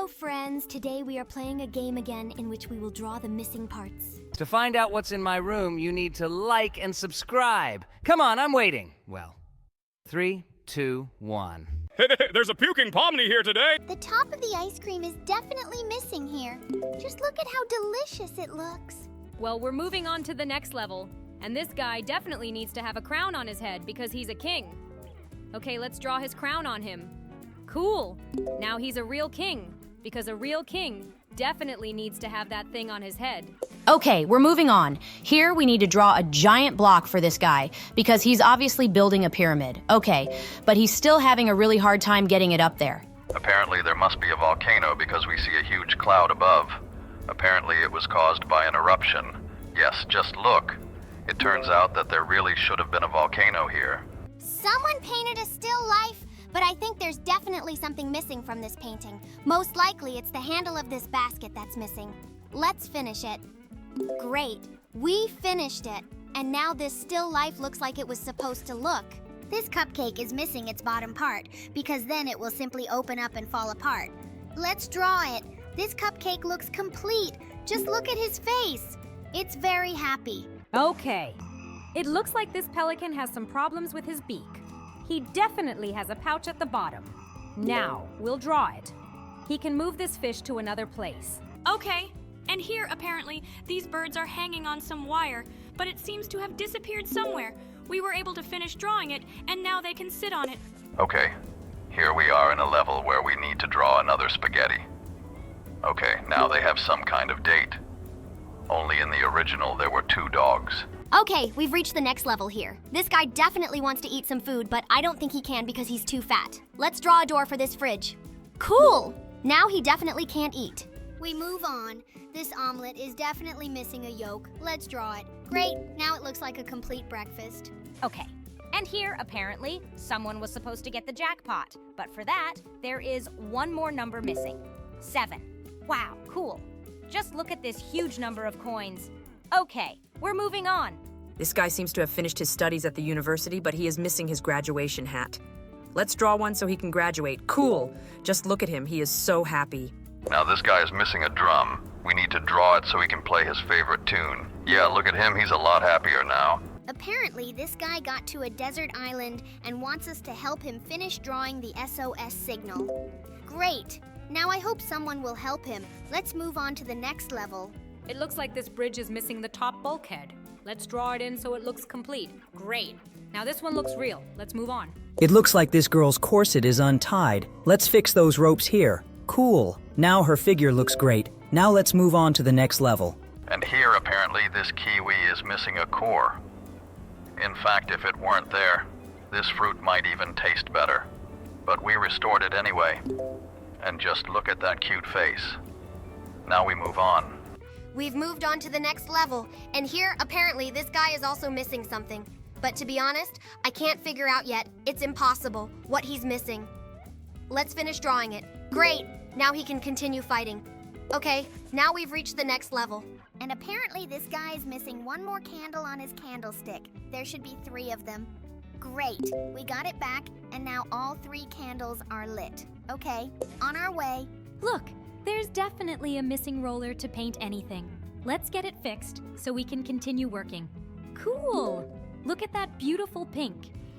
Hello, friends. Today we are playing a game again in which we will draw the missing parts. To find out what's in my room, you need to like and subscribe. Come on, I'm waiting. Well, 3, 2, 1. There's a puking pomni here today! The top of the ice cream is definitely missing here. Just look at how delicious it looks. Well, we're moving on to the next level. And this guy definitely needs to have a crown on his head because he's a king. Okay, let's draw his crown on him. Cool. Now he's a real king because a real king definitely needs to have that thing on his head. Okay, we're moving on. Here we need to draw a giant block for this guy because he's obviously building a pyramid. Okay, but he's still having a really hard time getting it up there. Apparently there must be a volcano because we see a huge cloud above. Apparently it was caused by an eruption. Yes, just look. It turns out that there really should have been a volcano here. Someone painted a still life, but I think there's definitely something missing from this painting. Most likely it's the handle of this basket that's missing. Let's finish it. Great, we finished it. And now this still life looks like it was supposed to look. This cupcake is missing its bottom part, because then it will simply open up and fall apart. Let's draw it. This cupcake looks complete. Just look at his face. It's very happy. Okay. It looks like this pelican has some problems with his beak. He definitely has a pouch at the bottom. Now, we'll draw it. He can move this fish to another place. Okay, and here apparently these birds are hanging on some wire, but it seems to have disappeared somewhere. We were able to finish drawing it, and now they can sit on it. Okay, here we are in a level where we need to draw another spaghetti. Okay, now they have some kind of date. Only in the original there were 2 dogs. Okay, we've reached the next level here. This guy definitely wants to eat some food, but I don't think he can because he's too fat. Let's draw a door for this fridge. Cool! Now he definitely can't eat. We move on. This omelet is definitely missing a yolk. Let's draw it. Great, now it looks like a complete breakfast. Okay, and here, apparently, someone was supposed to get the jackpot. But for that, there is one more number missing. 7. Wow, cool. Just look at this huge number of coins. Okay, we're moving on. This guy seems to have finished his studies at the university, but he is missing his graduation hat. Let's draw one so he can graduate. Cool! Just look at him, he is so happy. Now this guy is missing a drum. We need to draw it so he can play his favorite tune. Yeah, look at him, he's a lot happier now. Apparently, this guy got to a desert island and wants us to help him finish drawing the SOS signal. Great! Now I hope someone will help him. Let's move on to the next level. It looks like this bridge is missing the top bulkhead. Let's draw it in so it looks complete. Great. Now this one looks real. Let's move on. It looks like this girl's corset is untied. Let's fix those ropes here. Cool. Now her figure looks great. Now let's move on to the next level. And here, apparently, this kiwi is missing a core. In fact, if it weren't there, this fruit might even taste better. But we restored it anyway. And just look at that cute face. Now we move on. We've moved on to the next level, and here, apparently, this guy is also missing something. But to be honest, I can't figure out yet. It's impossible what he's missing. Let's finish drawing it. Great! Now he can continue fighting. Okay, now we've reached the next level. And apparently this guy is missing one more candle on his candlestick. There should be 3 of them. Great, we got it back, and now all 3 candles are lit. Okay, on our way. Look, there's definitely a missing roller to paint anything. Let's get it fixed so we can continue working. Cool! Look at that beautiful pink.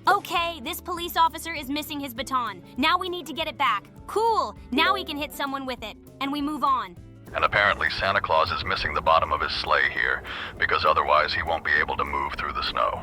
Okay, this police officer is missing his baton. Now we need to get it back. Cool! Now he can hit someone with it. And we move on. And apparently Santa Claus is missing the bottom of his sleigh here, because otherwise he won't be able to move through the snow.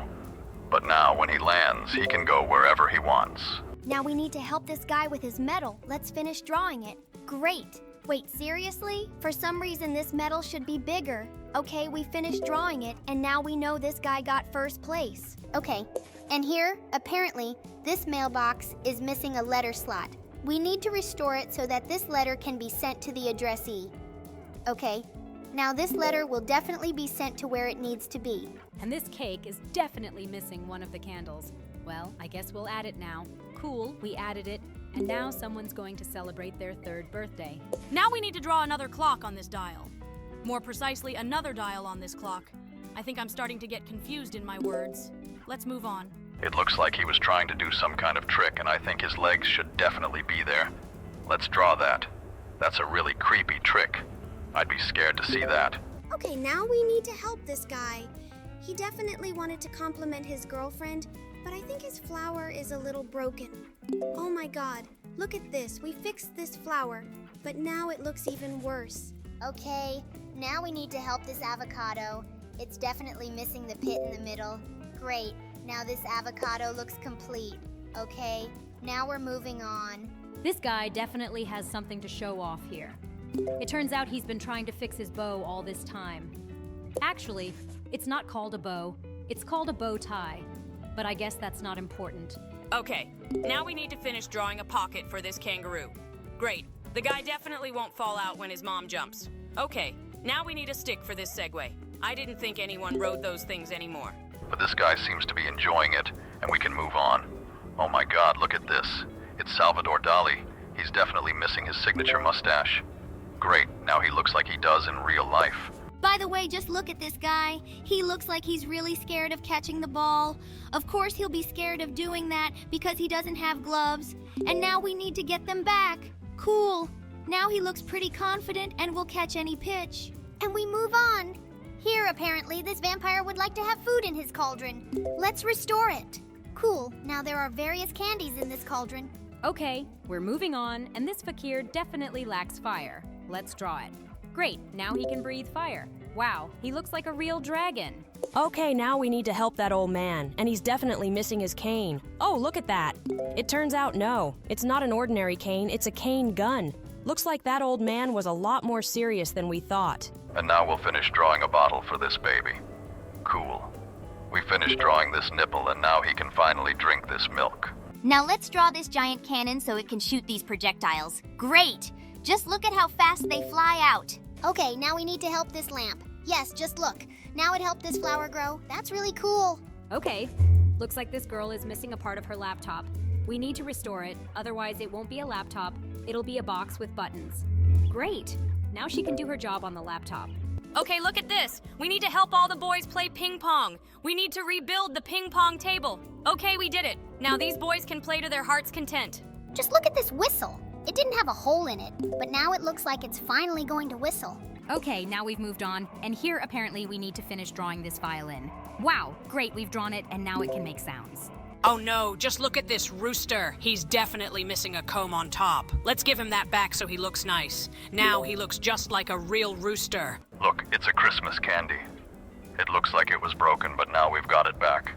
But now, when he lands, he can go wherever he wants. Now we need to help this guy with his medal. Let's finish drawing it. Great! Wait, seriously? For some reason this medal should be bigger. Okay, we finished drawing it, and now we know this guy got first place. Okay, and here, apparently, this mailbox is missing a letter slot. We need to restore it so that this letter can be sent to the addressee. Okay, now this letter will definitely be sent to where it needs to be. And this cake is definitely missing one of the candles. Well, I guess we'll add it now. Cool, we added it, and now someone's going to celebrate their 3rd birthday. Now we need to draw another clock on this dial. More precisely, another dial on this clock. I think I'm starting to get confused in my words. Let's move on. It looks like he was trying to do some kind of trick, and I think his legs should definitely be there. Let's draw that. That's a really creepy trick. I'd be scared to see that. Okay, now we need to help this guy. He definitely wanted to compliment his girlfriend, but I think his flower is a little broken. Oh my god, look at this. We fixed this flower, but now it looks even worse. Okay, now we need to help this avocado. It's definitely missing the pit in the middle. Great, now this avocado looks complete. Okay, now we're moving on. This guy definitely has something to show off here. It turns out he's been trying to fix his bow all this time. Actually, it's not called a bow, it's called a bow tie. But I guess that's not important. Okay, now we need to finish drawing a pocket for this kangaroo. Great, the guy definitely won't fall out when his mom jumps. Okay, now we need a stick for this Segway. I didn't think anyone rode those things anymore. But this guy seems to be enjoying it, and we can move on. Oh my god, look at this. It's Salvador Dali. He's definitely missing his signature mustache. Great, now he looks like he does in real life. By the way, just look at this guy. He looks like he's really scared of catching the ball. Of course he'll be scared of doing that because he doesn't have gloves. And now we need to get them back. Cool. Now he looks pretty confident and will catch any pitch. And we move on. Here, apparently, this vampire would like to have food in his cauldron. Let's restore it. Cool. Now there are various candies in this cauldron. Okay, we're moving on, and this fakir definitely lacks fire. Let's draw it. Great, now he can breathe fire. Wow, he looks like a real dragon. Okay, now we need to help that old man, and he's definitely missing his cane. Oh, look at that. It turns out no, it's not an ordinary cane, it's a cane gun. Looks like that old man was a lot more serious than we thought. And now we'll finish drawing a bottle for this baby. Cool. We finished drawing this nipple, and now he can finally drink this milk. Now let's draw this giant cannon so it can shoot these projectiles. Great! Just look at how fast they fly out. Okay, now we need to help this lamp. Yes, just look. Now it helped this flower grow. That's really cool. Okay, looks like this girl is missing a part of her laptop. We need to restore it, otherwise it won't be a laptop, it'll be a box with buttons. Great! Now she can do her job on the laptop. Okay, look at this. We need to help all the boys play ping pong. We need to rebuild the ping pong table. Okay, we did it. Now these boys can play to their heart's content. Just look at this whistle. It didn't have a hole in it, but now it looks like it's finally going to whistle. Okay, now we've moved on, and here apparently we need to finish drawing this violin. Wow, great, we've drawn it, and now it can make sounds. Oh no, just look at this rooster. He's definitely missing a comb on top. Let's give him that back so he looks nice. Now he looks just like a real rooster. Look, it's a Christmas candy. It looks like it was broken, but now we've got it back.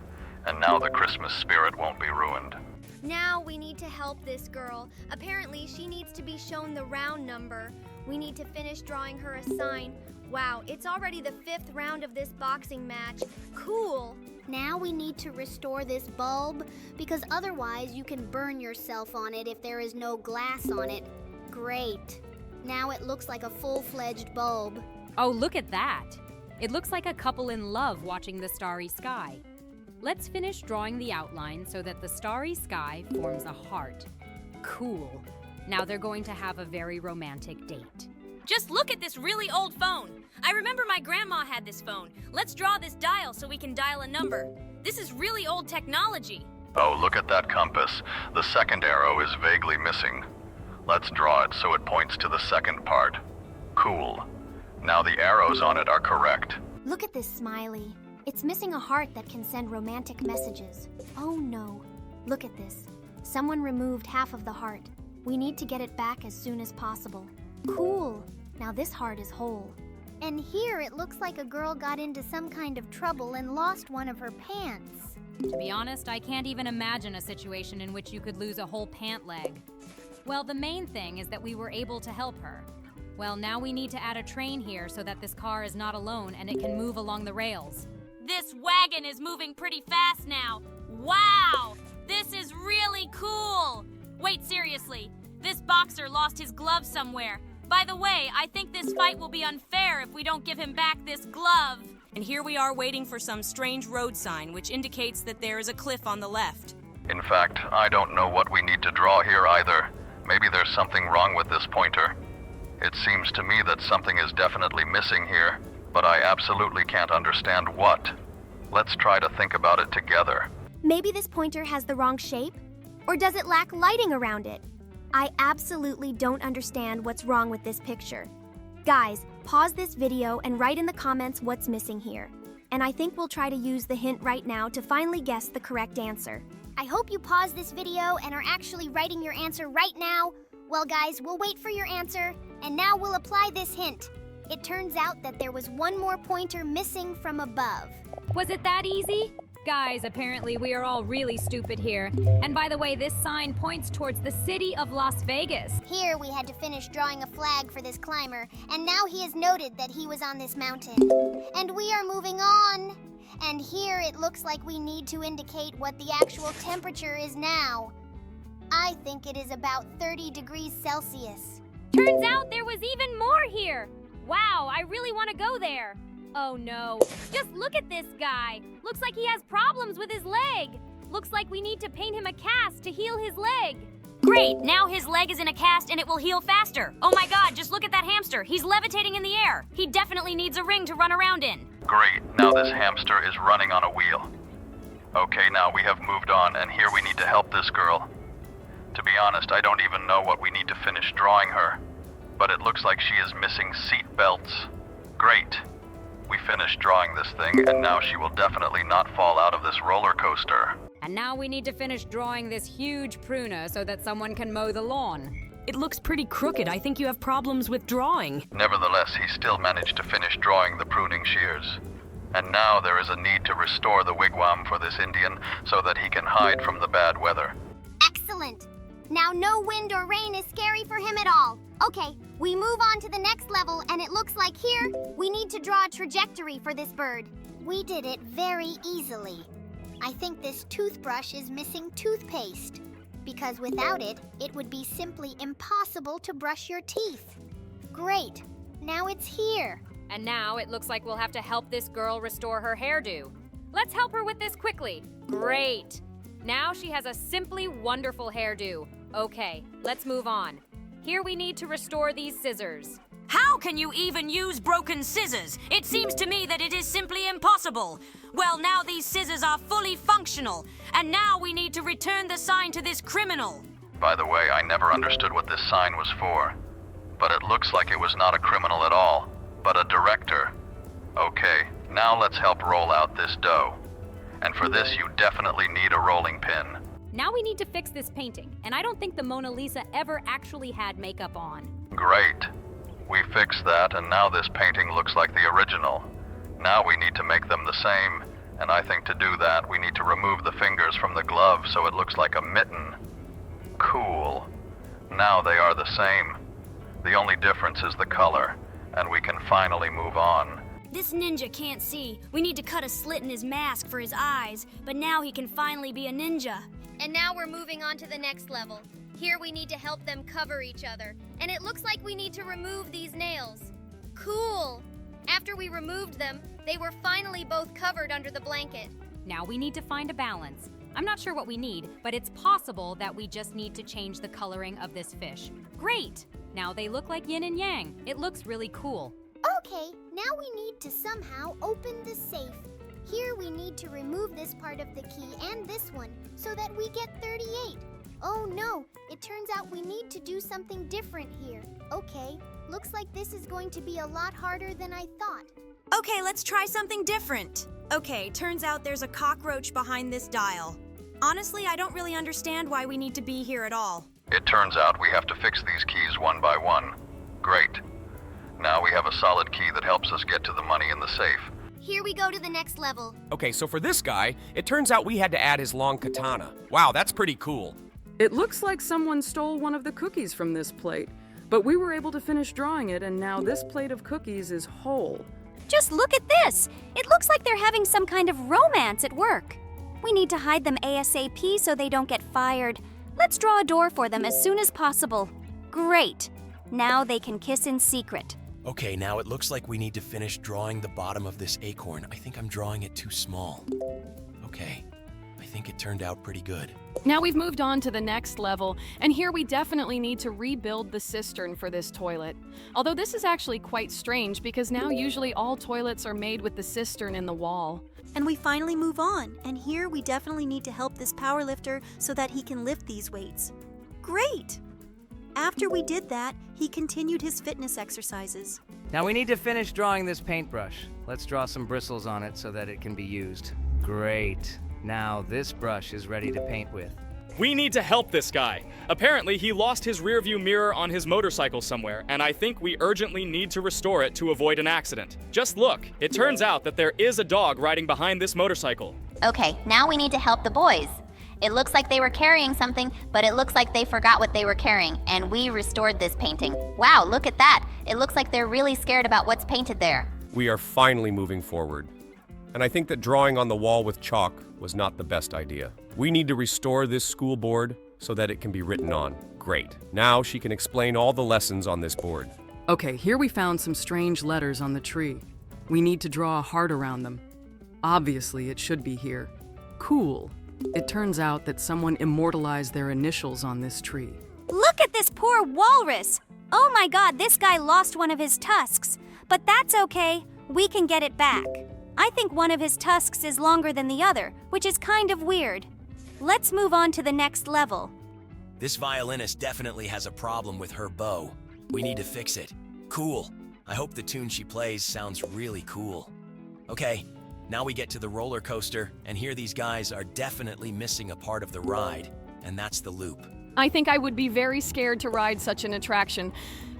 And now the Christmas spirit won't be ruined. Now we need to help this girl. Apparently, she needs to be shown the round number. We need to finish drawing her a sign. Wow, it's already the 5th round of this boxing match. Cool. Now we need to restore this bulb, because otherwise you can burn yourself on it if there is no glass on it. Great. Now it looks like a full-fledged bulb. Oh, look at that! It looks like a couple in love watching the starry sky. Let's finish drawing the outline so that the starry sky forms a heart. Cool. Now they're going to have a very romantic date. Just look at this really old phone. I remember my grandma had this phone. Let's draw this dial so we can dial a number. This is really old technology. Oh, look at that compass. The second arrow is vaguely missing. Let's draw it so it points to the second part. Cool. Now the arrows on it are correct. Look at this smiley. It's missing a heart that can send romantic messages. Oh no. Look at this. Someone removed half of the heart. We need to get it back as soon as possible. Cool. Now this heart is whole. And here it looks like a girl got into some kind of trouble and lost one of her pants. To be honest, I can't even imagine a situation in which you could lose a whole pant leg. Well, the main thing is that we were able to help her. Well, now we need to add a train here so that this car is not alone and it can move along the rails. This wagon is moving pretty fast now. Wow! This is really cool! Wait, seriously. This boxer lost his glove somewhere. By the way, I think this fight will be unfair if we don't give him back this glove. And here we are waiting for some strange road sign which indicates that there is a cliff on the left. In fact, I don't know what we need to draw here either. Maybe there's something wrong with this pointer. It seems to me that something is definitely missing here, but I absolutely can't understand what. Let's try to think about it together. Maybe this pointer has the wrong shape? Or does it lack lighting around it? I absolutely don't understand what's wrong with this picture. Guys, pause this video and write in the comments what's missing here. And I think we'll try to use the hint right now to finally guess the correct answer. I hope you paused this video and are actually writing your answer right now. Well, guys, we'll wait for your answer, and now we'll apply this hint. It turns out that there was one more pointer missing from above. Was it that easy? Guys, apparently we are all really stupid here. And by the way, this sign points towards the city of Las Vegas. Here we had to finish drawing a flag for this climber, and now he has noted that he was on this mountain. And we are moving on. And here it looks like we need to indicate what the actual temperature is now. I think it is about 30 degrees Celsius. Turns out there was even more here. Wow, I really want to go there. Oh no, just look at this guy. Looks like he has problems with his leg. Looks like we need to paint him a cast to heal his leg. Great, now his leg is in a cast and it will heal faster. Oh my god, just look at that hamster. He's levitating in the air. He definitely needs a ring to run around in. Great, now this hamster is running on a wheel. Okay, now we have moved on, and here we need to help this girl. To be honest, I don't even know what we need to finish drawing her, but it looks like she is missing seat belts. Great. We finished drawing this thing, and now she will definitely not fall out of this roller coaster. And now we need to finish drawing this huge pruner so that someone can mow the lawn. It looks pretty crooked. I think you have problems with drawing. Nevertheless, he still managed to finish drawing the pruning shears. And now there is a need to restore the wigwam for this Indian so that he can hide from the bad weather. Excellent. Now no wind or rain is scary for him at all. Okay, we move on to the next level, and it looks like here we need to draw a trajectory for this bird. We did it very easily. I think this toothbrush is missing toothpaste, because without it, it would be simply impossible to brush your teeth. Great, now it's here. And now it looks like we'll have to help this girl restore her hairdo. Let's help her with this quickly. Great. Now she has a simply wonderful hairdo. Okay, let's move on. Here we need to restore these scissors. How can you even use broken scissors? It seems to me that it is simply impossible. Well, now these scissors are fully functional, and now we need to return the sign to this criminal. By the way, I never understood what this sign was for, but it looks like it was not a criminal at all, but a director. Okay, now let's help roll out this dough. And for this, you definitely need a rolling pin. Now we need to fix this painting, and I don't think the Mona Lisa ever actually had makeup on. Great. We fixed that, and now this painting looks like the original. Now we need to make them the same, and I think to do that, we need to remove the fingers from the glove so it looks like a mitten. Cool. Now they are the same. The only difference is the color, and we can finally move on. This ninja can't see. We need to cut a slit in his mask for his eyes, but now he can finally be a ninja. And now we're moving on to the next level. Here we need to help them cover each other. And it looks like we need to remove these nails. Cool! After we removed them, they were finally both covered under the blanket. Now we need to find a balance. I'm not sure what we need, but it's possible that we just need to change the coloring of this fish. Great! Now they look like yin and yang. It looks really cool. Okay, now we need to somehow open the safe. Here we need to remove this part of the key and this one so that we get 38. Oh no, it turns out we need to do something different here. Okay, looks like this is going to be a lot harder than I thought. Okay, let's try something different. Okay, turns out there's a cockroach behind this dial. Honestly, I don't really understand why we need to be here at all. It turns out we have to fix these keys one by one. Great. Now we have a solid key that helps us get to the money in the safe. Here we go to the next level. Okay, so for this guy, it turns out we had to add his long katana. Wow, that's pretty cool. It looks like someone stole one of the cookies from this plate, but we were able to finish drawing it, and now this plate of cookies is whole. Just look at this! It looks like they're having some kind of romance at work. We need to hide them ASAP so they don't get fired. Let's draw a door for them as soon as possible. Great! Now they can kiss in secret. Okay, now it looks like we need to finish drawing the bottom of this acorn. I think I'm drawing it too small. Okay, I think it turned out pretty good. Now we've moved on to the next level, and here we definitely need to rebuild the cistern for this toilet. Although this is actually quite strange because now usually all toilets are made with the cistern in the wall. And we finally move on, and here we definitely need to help this powerlifter so that he can lift these weights. Great! After we did that, he continued his fitness exercises. Now we need to finish drawing this paintbrush. Let's draw some bristles on it so that it can be used. Great. Now this brush is ready to paint with. We need to help this guy. Apparently, he lost his rearview mirror on his motorcycle somewhere, and I think we urgently need to restore it to avoid an accident. Just look, it turns out that there is a dog riding behind this motorcycle. Okay, now we need to help the boys. It looks like they were carrying something, but it looks like they forgot what they were carrying, and we restored this painting. Wow, look at that. It looks like they're really scared about what's painted there. We are finally moving forward. And I think that drawing on the wall with chalk was not the best idea. We need to restore this school board so that it can be written on. Great. Now she can explain all the lessons on this board. Okay, here we found some strange letters on the tree. We need to draw a heart around them. Obviously, it should be here. Cool. It turns out that someone immortalized their initials on this tree. Look at this poor walrus! Oh my god, this guy lost one of his tusks. But that's okay, we can get it back. I think one of his tusks is longer than the other, which is kind of weird. Let's move on to the next level. This violinist definitely has a problem with her bow. We need to fix it. Cool. I hope the tune she plays sounds really cool. Okay, now we get to the roller coaster, and here these guys are definitely missing a part of the ride, and that's the loop. I think I would be very scared to ride such an attraction.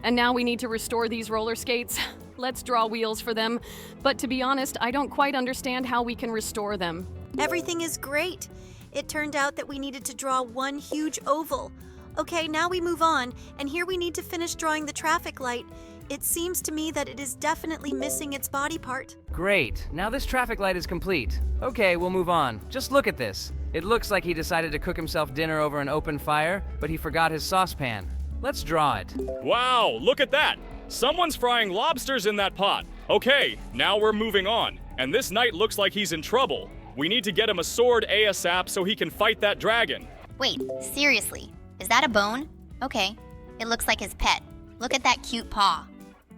And now we need to restore these roller skates. Let's draw wheels for them. But to be honest, I don't quite understand how we can restore them. Everything is great. It turned out that we needed to draw one huge oval. Okay, now we move on, and here we need to finish drawing the traffic light. It seems to me that it is definitely missing its body part. Great. Now this traffic light is complete. Okay, we'll move on. Just look at this. It looks like he decided to cook himself dinner over an open fire, but he forgot his saucepan. Let's draw it. Wow, look at that! Someone's frying lobsters in that pot. Okay, now we're moving on. And this knight looks like he's in trouble. We need to get him a sword ASAP so he can fight that dragon. Wait, seriously? Is that a bone? Okay, it looks like his pet. Look at that cute paw.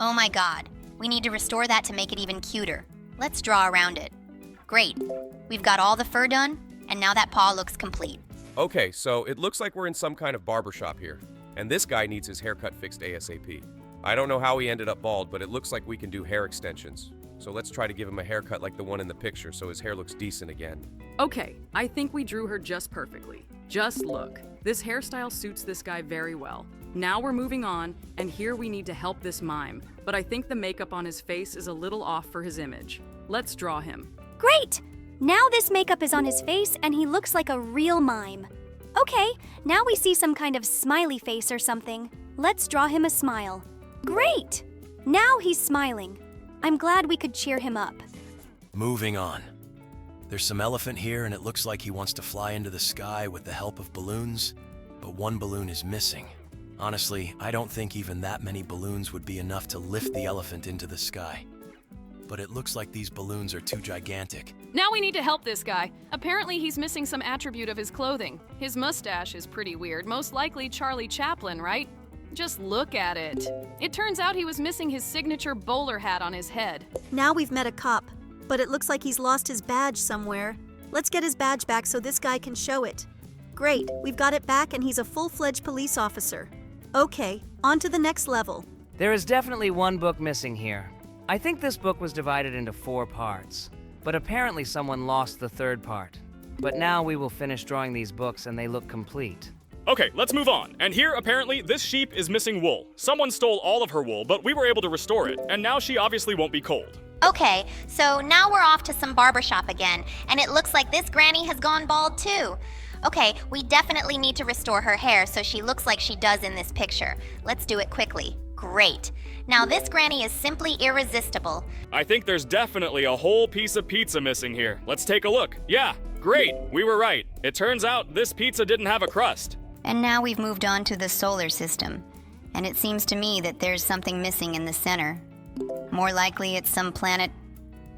Oh my god, we need to restore that to make it even cuter. Let's draw around it. Great, we've got all the fur done, and now that paw looks complete. Okay, so it looks like we're in some kind of barbershop here. And this guy needs his haircut fixed ASAP. I don't know how he ended up bald, but it looks like we can do hair extensions. So let's try to give him a haircut like the one in the picture so his hair looks decent again. Okay, I think we drew her just perfectly. Just look. This hairstyle suits this guy very well. Now we're moving on, and here we need to help this mime. But I think the makeup on his face is a little off for his image. Let's draw him. Great! Now this makeup is on his face and he looks like a real mime. Okay, now we see some kind of smiley face or something. Let's draw him a smile. Great! Now he's smiling. I'm glad we could cheer him up. Moving on. There's some elephant here, and it looks like he wants to fly into the sky with the help of balloons, but one balloon is missing. Honestly, I don't think even that many balloons would be enough to lift the elephant into the sky. But it looks like these balloons are too gigantic. Now we need to help this guy. Apparently he's missing some attribute of his clothing. His mustache is pretty weird, most likely Charlie Chaplin, right? Just look at it. It turns out he was missing his signature bowler hat on his head. Now we've met a cop, but it looks like he's lost his badge somewhere. Let's get his badge back so this guy can show it. Great, we've got it back and he's a full-fledged police officer. Okay, on to the next level. There is definitely one book missing here. I think this book was divided into 4 parts, but apparently someone lost the 3rd part. But now we will finish drawing these books and they look complete. Okay, let's move on. And here, apparently, this sheep is missing wool. Someone stole all of her wool, but we were able to restore it, and now she obviously won't be cold. Okay, so now we're off to some barbershop again, and it looks like this granny has gone bald too. Okay, we definitely need to restore her hair so she looks like she does in this picture. Let's do it quickly. Great. Now this granny is simply irresistible. I think there's definitely a whole piece of pizza missing here. Let's take a look. Yeah, great. We were right. It turns out this pizza didn't have a crust. And now we've moved on to the solar system. And it seems to me that there's something missing in the center. More likely it's some planet.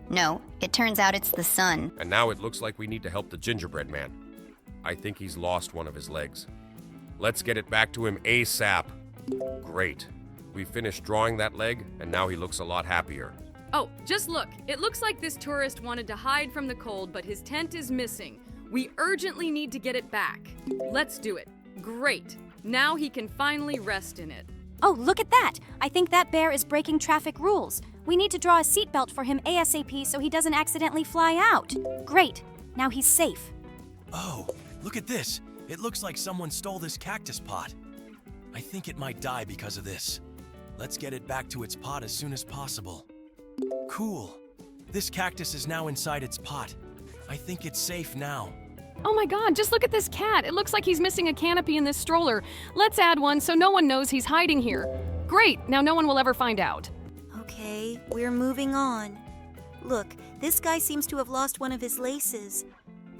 No, it turns out it's the sun. And now it looks like we need to help the gingerbread man. I think he's lost one of his legs. Let's get it back to him ASAP. Great. We finished drawing that leg, and now he looks a lot happier. Oh, just look. It looks like this tourist wanted to hide from the cold, but his tent is missing. We urgently need to get it back. Let's do it. Great. Now he can finally rest in it. Oh, look at that! I think that bear is breaking traffic rules. We need to draw a seatbelt for him ASAP so he doesn't accidentally fly out. Great. Now he's safe. Oh, look at this. It looks like someone stole this cactus pot. I think it might die because of this. Let's get it back to its pot as soon as possible. Cool. This cactus is now inside its pot. I think it's safe now. Oh my god, just look at this cat. It looks like he's missing a canopy in this stroller. Let's add one so no one knows he's hiding here. Great, now no one will ever find out. Okay, we're moving on. Look, this guy seems to have lost one of his laces.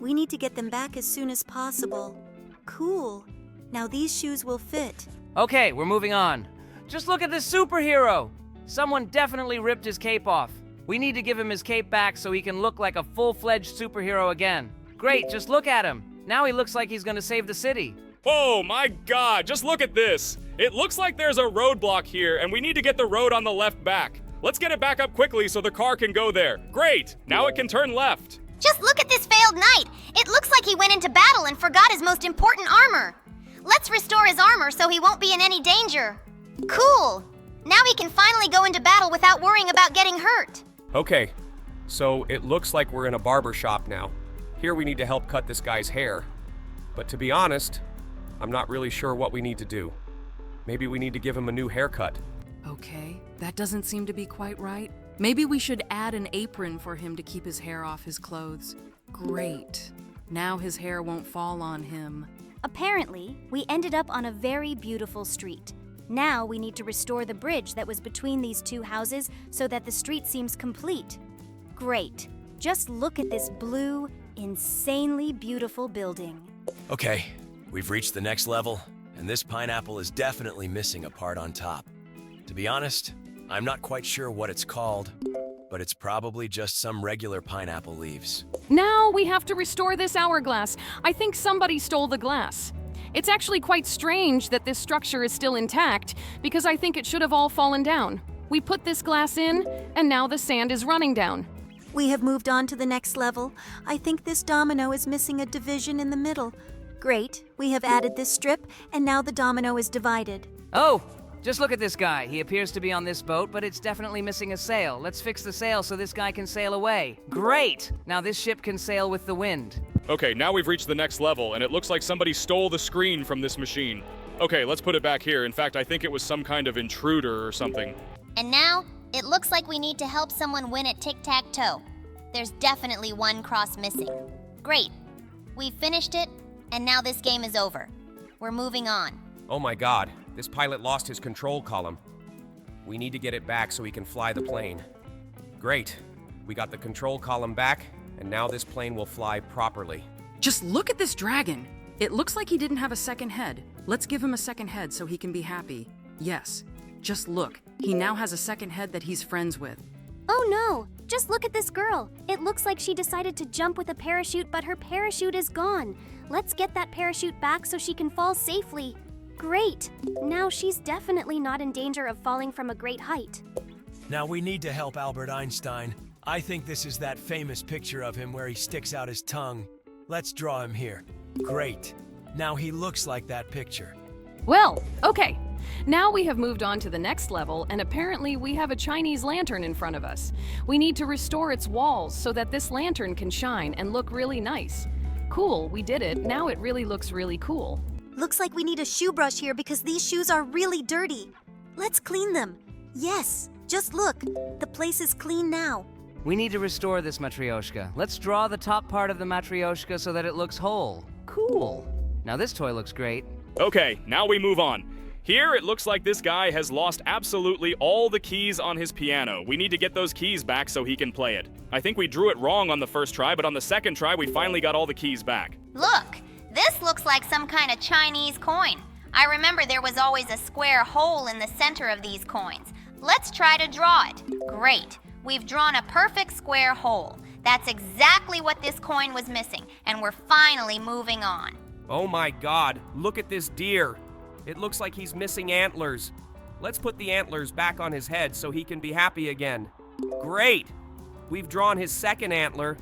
We need to get them back as soon as possible. Cool. Now these shoes will fit. Okay, we're moving on. Just look at this superhero! Someone definitely ripped his cape off. We need to give him his cape back so he can look like a full-fledged superhero again. Great, just look at him. Now he looks like he's gonna save the city. Oh my god, just look at this. It looks like there's a roadblock here, and we need to get the road on the left back. Let's get it back up quickly so the car can go there. Great, now it can turn left. Just look at this failed knight. It looks like he went into battle and forgot his most important armor. Let's restore his armor so he won't be in any danger. Cool. Now he can finally go into battle without worrying about getting hurt. Okay, so it looks like we're in a barber shop now. Here we need to help cut this guy's hair. But to be honest, I'm not really sure what we need to do. Maybe we need to give him a new haircut. Okay, that doesn't seem to be quite right. Maybe we should add an apron for him to keep his hair off his clothes. Great. Now his hair won't fall on him. Apparently, we ended up on a very beautiful street. Now we need to restore the bridge that was between these two houses so that the street seems complete. Great. Just look at this blue, insanely beautiful building. Okay, we've reached the next level, and this pineapple is definitely missing a part on top. To be honest, I'm not quite sure what it's called, but it's probably just some regular pineapple leaves. Now we have to restore this hourglass. I think somebody stole the glass. It's actually quite strange that this structure is still intact, because I think it should have all fallen down. We put this glass in, and now the sand is running down. We have moved on to the next level. I think this domino is missing a division in the middle. Great, we have added this strip, and now the domino is divided. Oh, just look at this guy. He appears to be on this boat, but it's definitely missing a sail. Let's fix the sail so this guy can sail away. Great! Now this ship can sail with the wind. Okay, now we've reached the next level, and it looks like somebody stole the screen from this machine. Okay, let's put it back here. In fact, I think it was some kind of intruder or something. And now, it looks like we need to help someone win at tic-tac-toe. There's definitely one cross missing. Great. We've finished it, and now this game is over. We're moving on. Oh my god, this pilot lost his control column. We need to get it back so he can fly the plane. Great. We got the control column back, and now this plane will fly properly. Just look at this dragon. It looks like he didn't have a second head. Let's give him a second head so he can be happy. Yes, just look. He now has a second head that he's friends with. Oh no! Just look at this girl. It looks like she decided to jump with a parachute, but her parachute is gone. Let's get that parachute back so she can fall safely. Great! Now she's definitely not in danger of falling from a great height. Now we need to help Albert Einstein. I think this is that famous picture of him where he sticks out his tongue. Let's draw him here. Great. Now he looks like that picture. Well, okay. Now we have moved on to the next level, and apparently we have a Chinese lantern in front of us. We need to restore its walls so that this lantern can shine and look really nice. Cool, we did it. Now it really looks really cool. Looks like we need a shoe brush here because these shoes are really dirty. Let's clean them. Yes, just look. The place is clean now. We need to restore this matryoshka. Let's draw the top part of the matryoshka so that it looks whole. Cool. Now this toy looks great. Okay, now we move on. Here, it looks like this guy has lost absolutely all the keys on his piano. We need to get those keys back so he can play it. I think we drew it wrong on the first try, but on the second try, we finally got all the keys back. Look, this looks like some kind of Chinese coin. I remember there was always a square hole in the center of these coins. Let's try to draw it. Great. We've drawn a perfect square hole. That's exactly what this coin was missing, and we're finally moving on. Oh my god, look at this deer. It looks like he's missing antlers. Let's put the antlers back on his head so he can be happy again. Great! We've drawn his second antler,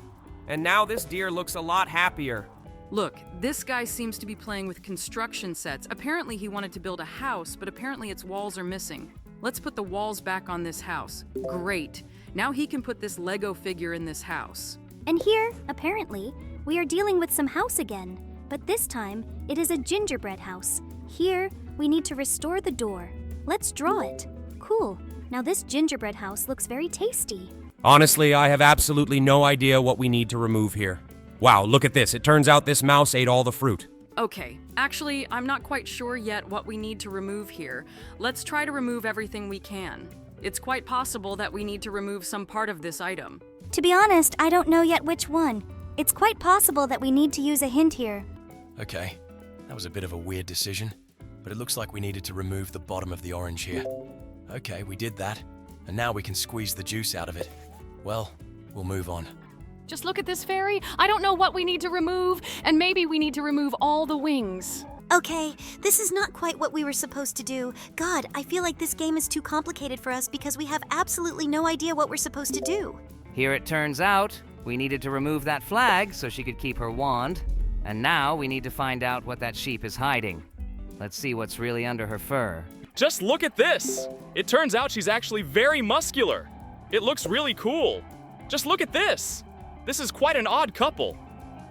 and now this deer looks a lot happier. Look, this guy seems to be playing with construction sets. Apparently he wanted to build a house, but apparently its walls are missing. Let's put the walls back on this house. Great. Now he can put this Lego figure in this house. And here, apparently, we are dealing with some house again. But this time, it is a gingerbread house. Here, we need to restore the door. Let's draw it. Cool. Now this gingerbread house looks very tasty. Honestly, I have absolutely no idea what we need to remove here. Wow, look at this. It turns out this mouse ate all the fruit. Okay, actually, I'm not quite sure yet what we need to remove here. Let's try to remove everything we can. It's quite possible that we need to remove some part of this item. To be honest, I don't know yet which one. It's quite possible that we need to use a hint here. Okay, that was a bit of a weird decision, but it looks like we needed to remove the bottom of the orange here. Okay, we did that, and now we can squeeze the juice out of it. Well, we'll move on. Just look at this fairy. I don't know what we need to remove, and maybe we need to remove all the wings. Okay, this is not quite what we were supposed to do. God, I feel like this game is too complicated for us because we have absolutely no idea what we're supposed to do. Here it turns out, we needed to remove that flag so she could keep her wand. And now we need to find out what that sheep is hiding. Let's see what's really under her fur. Just look at this! It turns out she's actually very muscular. It looks really cool. Just look at this! This is quite an odd couple.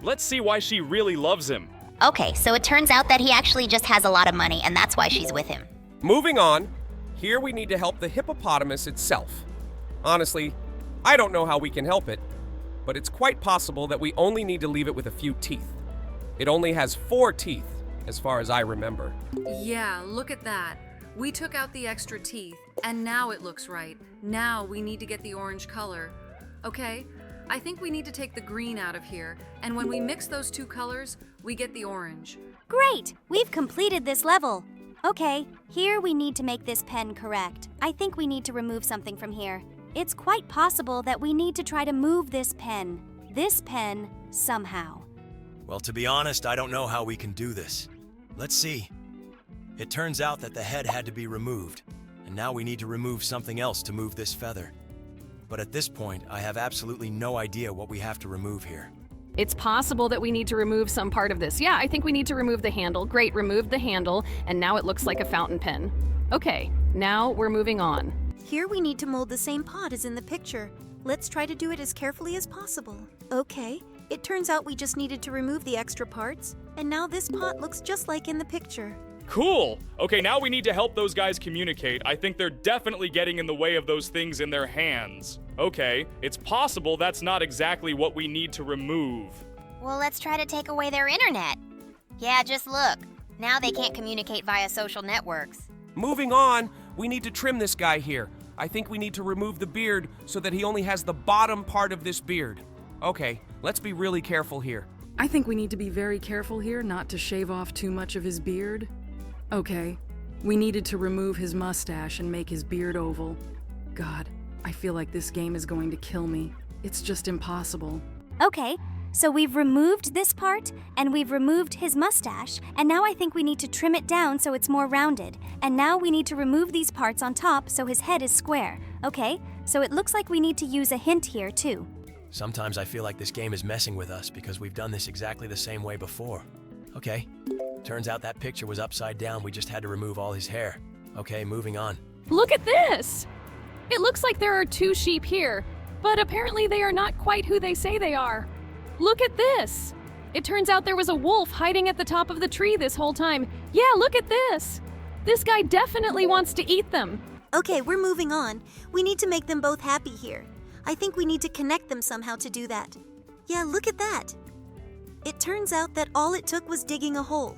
Let's see why she really loves him. Okay, so it turns out that he actually just has a lot of money, and that's why she's with him. Moving on, here we need to help the hippopotamus itself. Honestly, I don't know how we can help it, but it's quite possible that we only need to leave it with a few teeth. It only has 4 teeth, as far as I remember. Yeah, look at that. We took out the extra teeth, and now it looks right. Now we need to get the orange color. Okay, I think we need to take the green out of here, and when we mix those 2 colors, we get the orange. Great! We've completed this level. Okay, here we need to make this pen correct. I think we need to remove something from here. It's quite possible that we need to try to move this pen somehow. Well, to be honest, I don't know how we can do this. Let's see. It turns out that the head had to be removed, and now we need to remove something else to move this feather. But at this point, I have absolutely no idea what we have to remove here. It's possible that we need to remove some part of this. Yeah, I think we need to remove the handle. Great, removed the handle, and now it looks like a fountain pen. Okay, now we're moving on. Here we need to mold the same pot as in the picture. Let's try to do it as carefully as possible. Okay, it turns out we just needed to remove the extra parts, and now this pot looks just like in the picture. Cool! Okay, now we need to help those guys communicate. I think they're definitely getting in the way of those things in their hands. Okay, it's possible that's not exactly what we need to remove. Well, let's try to take away their internet. Yeah, just look. Now they can't communicate via social networks. Moving on, we need to trim this guy here. I think we need to remove the beard so that he only has the bottom part of this beard. Okay, let's be really careful here. I think we need to be very careful here not to shave off too much of his beard. Okay, we needed to remove his mustache and make his beard oval. God, I feel like this game is going to kill me. It's just impossible. Okay, so we've removed this part, and we've removed his mustache, and now I think we need to trim it down so it's more rounded. And now we need to remove these parts on top so his head is square. Okay, so it looks like we need to use a hint here too. Sometimes I feel like this game is messing with us because we've done this exactly the same way before. Okay, turns out that picture was upside down. We just had to remove all his hair. Okay, moving on. Look at this! It looks like there are 2 sheep here, but apparently they are not quite who they say they are. Look at this! It turns out there was a wolf hiding at the top of the tree this whole time. Yeah, look at this! This guy definitely wants to eat them. Okay, we're moving on. We need to make them both happy here. I think we need to connect them somehow to do that. Yeah, look at that. It turns out that all it took was digging a hole.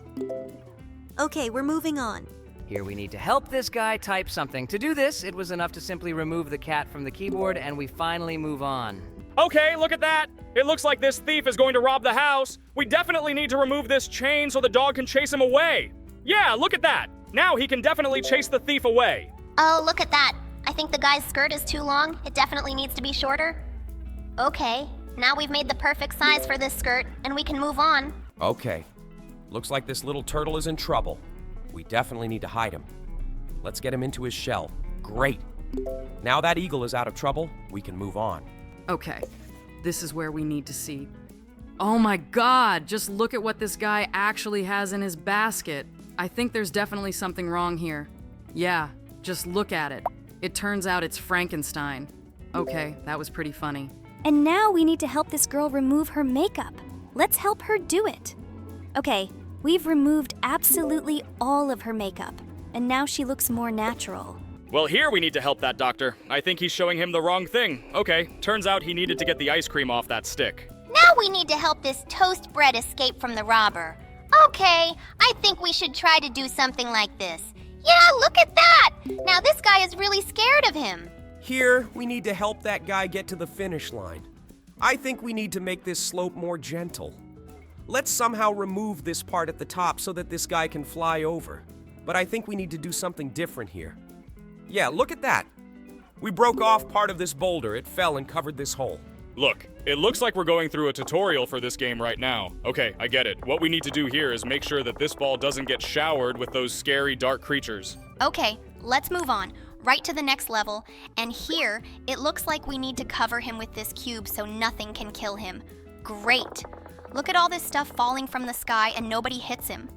Okay, we're moving on. Here we need to help this guy type something. To do this, it was enough to simply remove the cat from the keyboard, and we finally move on. Okay, look at that! It looks like this thief is going to rob the house. We definitely need to remove this chain so the dog can chase him away. Yeah, look at that! Now he can definitely chase the thief away. Oh, look at that. I think the guy's skirt is too long. It definitely needs to be shorter. Okay, now we've made the perfect size for this skirt, and we can move on. Okay, looks like this little turtle is in trouble. We definitely need to hide him. Let's get him into his shell. Great. Now that eagle is out of trouble, we can move on. Okay, this is where we need to see. Oh my god, just look at what this guy actually has in his basket. I think there's definitely something wrong here. Yeah, just look at it. It turns out it's Frankenstein. Okay, that was pretty funny. And now we need to help this girl remove her makeup. Let's help her do it. Okay, we've removed absolutely all of her makeup, and now she looks more natural. Well, here we need to help that doctor. I think he's showing him the wrong thing. Okay, turns out he needed to get the ice cream off that stick. Now we need to help this toast bread escape from the robber. Okay, I think we should try to do something like this. Yeah, look at that! Now this guy is really scared of him. Here, we need to help that guy get to the finish line. I think we need to make this slope more gentle. Let's somehow remove this part at the top so that this guy can fly over. But I think we need to do something different here. Yeah, look at that. We broke off part of this boulder. It fell and covered this hole. Look, it looks like we're going through a tutorial for this game right now. Okay, I get it. What we need to do here is make sure that this ball doesn't get showered with those scary dark creatures. Okay, let's move on. Right to the next level, and here, it looks like we need to cover him with this cube so nothing can kill him. Great! Look at all this stuff falling from the sky and nobody hits him.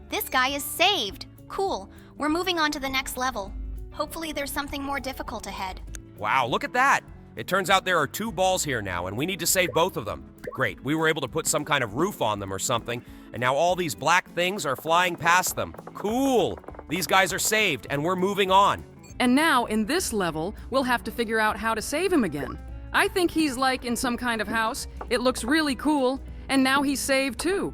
This guy is saved! Cool, we're moving on to the next level. Hopefully there's something more difficult ahead. Wow, look at that! It turns out there are 2 balls here now, and we need to save both of them. Great, we were able to put some kind of roof on them or something, and now all these black things are flying past them. Cool! These guys are saved, and we're moving on. And now, in this level, we'll have to figure out how to save him again. I think he's like in some kind of house. It looks really cool, and now he's saved too.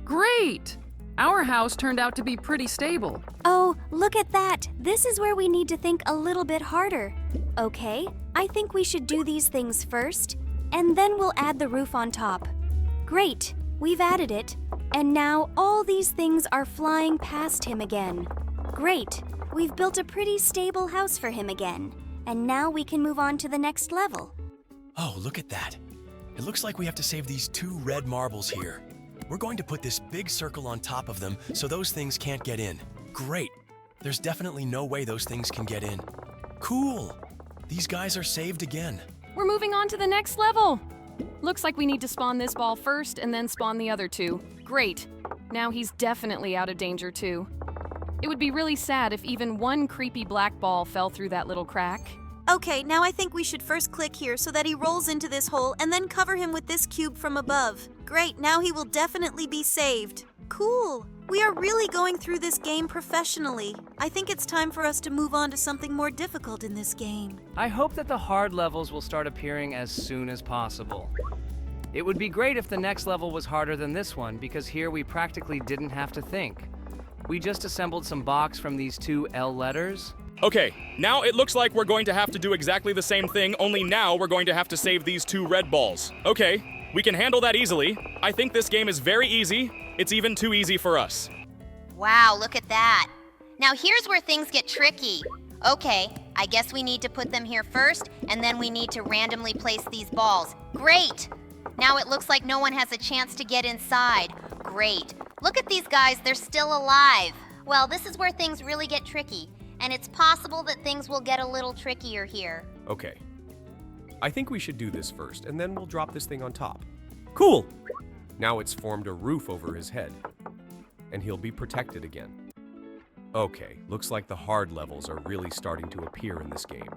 Great! Our house turned out to be pretty stable. Oh, look at that! This is where we need to think a little bit harder. Okay, I think we should do these things first, and then we'll add the roof on top. Great, we've added it, and now all these things are flying past him again. Great, we've built a pretty stable house for him again, and now we can move on to the next level. Oh, look at that. It looks like we have to save these 2 red marbles here. We're going to put this big circle on top of them so those things can't get in. Great. There's definitely no way those things can get in. Cool. These guys are saved again. We're moving on to the next level. Looks like we need to spawn this ball first and then spawn the other 2. Great. Now he's definitely out of danger too. It would be really sad if even one creepy black ball fell through that little crack. Okay, now I think we should first click here so that he rolls into this hole and then cover him with this cube from above. Great, now he will definitely be saved. Cool. We are really going through this game professionally. I think it's time for us to move on to something more difficult in this game. I hope that the hard levels will start appearing as soon as possible. It would be great if the next level was harder than this one, because here we practically didn't have to think. We just assembled some blocks from these 2 L letters. Okay, now it looks like we're going to have to do exactly the same thing, only now we're going to have to save these 2 red balls. Okay, we can handle that easily. I think this game is very easy. It's even too easy for us. Wow, look at that. Now here's where things get tricky. Okay, I guess we need to put them here first, and then we need to randomly place these balls. Great! Now it looks like no one has a chance to get inside. Great. Look at these guys, they're still alive. Well, this is where things really get tricky, and it's possible that things will get a little trickier here. Okay. I think we should do this first, and then we'll drop this thing on top. Cool! Now it's formed a roof over his head, and he'll be protected again. Okay, looks like the hard levels are really starting to appear in this game.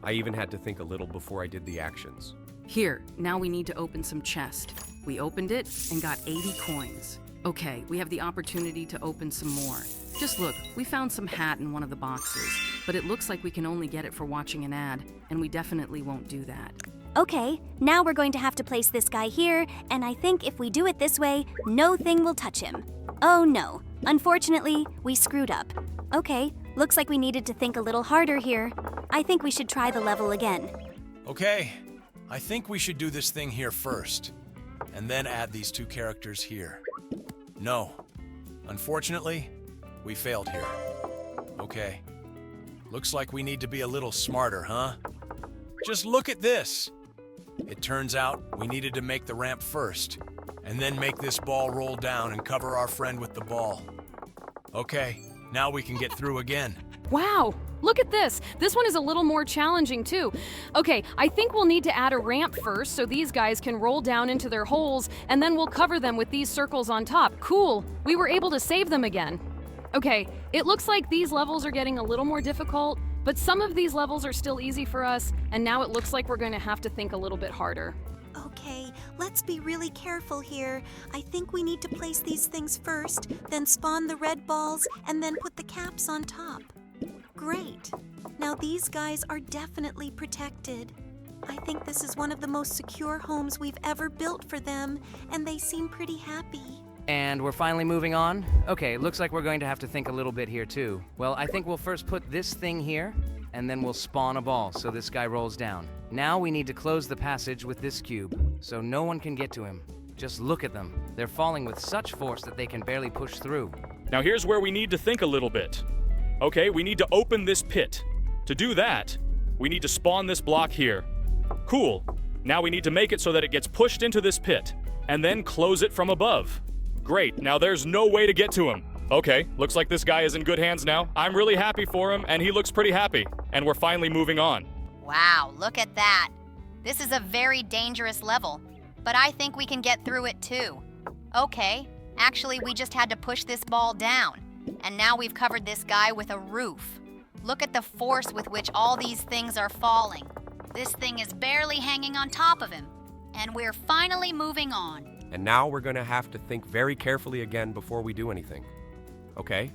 I even had to think a little before I did the actions. Here, now we need to open some chest. We opened it and got 80 coins. Okay, we have the opportunity to open some more. Just look, we found some hat in one of the boxes, but it looks like we can only get it for watching an ad, and we definitely won't do that. Okay, now we're going to have to place this guy here, and I think if we do it this way, no thing will touch him. Oh no, unfortunately, we screwed up. Okay, looks like we needed to think a little harder here. I think we should try the level again. Okay, I think we should do this thing here first, and then add these 2 characters here. No, unfortunately, we failed here. Okay, looks like we need to be a little smarter, huh? Just look at this. It turns out we needed to make the ramp first, and then make this ball roll down and cover our friend with the ball. Okay, now we can get through again. Wow, Look at this. This one is a little more challenging too. Okay, I think we'll need to add a ramp first so these guys can roll down into their holes, and then we'll cover them with these circles on top. Cool. We were able to save them again. Okay, it looks like these levels are getting a little more difficult, but some of these levels are still easy for us, and now it looks like we're going to have to think a little bit harder. Okay, let's be really careful here. I think we need to place these things first, then spawn the red balls, and then put the caps on top. Great. Now these guys are definitely protected. I think this is one of the most secure homes we've ever built for them, and they seem pretty happy. And we're finally moving on? Okay, looks like we're going to have to think a little bit here too. Well, I think we'll first put this thing here, and then we'll spawn a ball so this guy rolls down. Now we need to close the passage with this cube, so no one can get to him. Just look at them. They're falling with such force that they can barely push through. Now here's where we need to think a little bit. Okay, we need to open this pit. To do that, we need to spawn this block here. Cool. Now we need to make it so that it gets pushed into this pit, and then close it from above. Great, now there's no way to get to him. Okay, looks like this guy is in good hands now. I'm really happy for him, and he looks pretty happy. And we're finally moving on. Wow, look at that. This is a very dangerous level, but I think we can get through it too. Okay, actually we just had to push this ball down, and now we've covered this guy with a roof. Look at the force with which all these things are falling. This thing is barely hanging on top of him, and we're finally moving on. And now we're gonna have to think very carefully again before we do anything. Okay,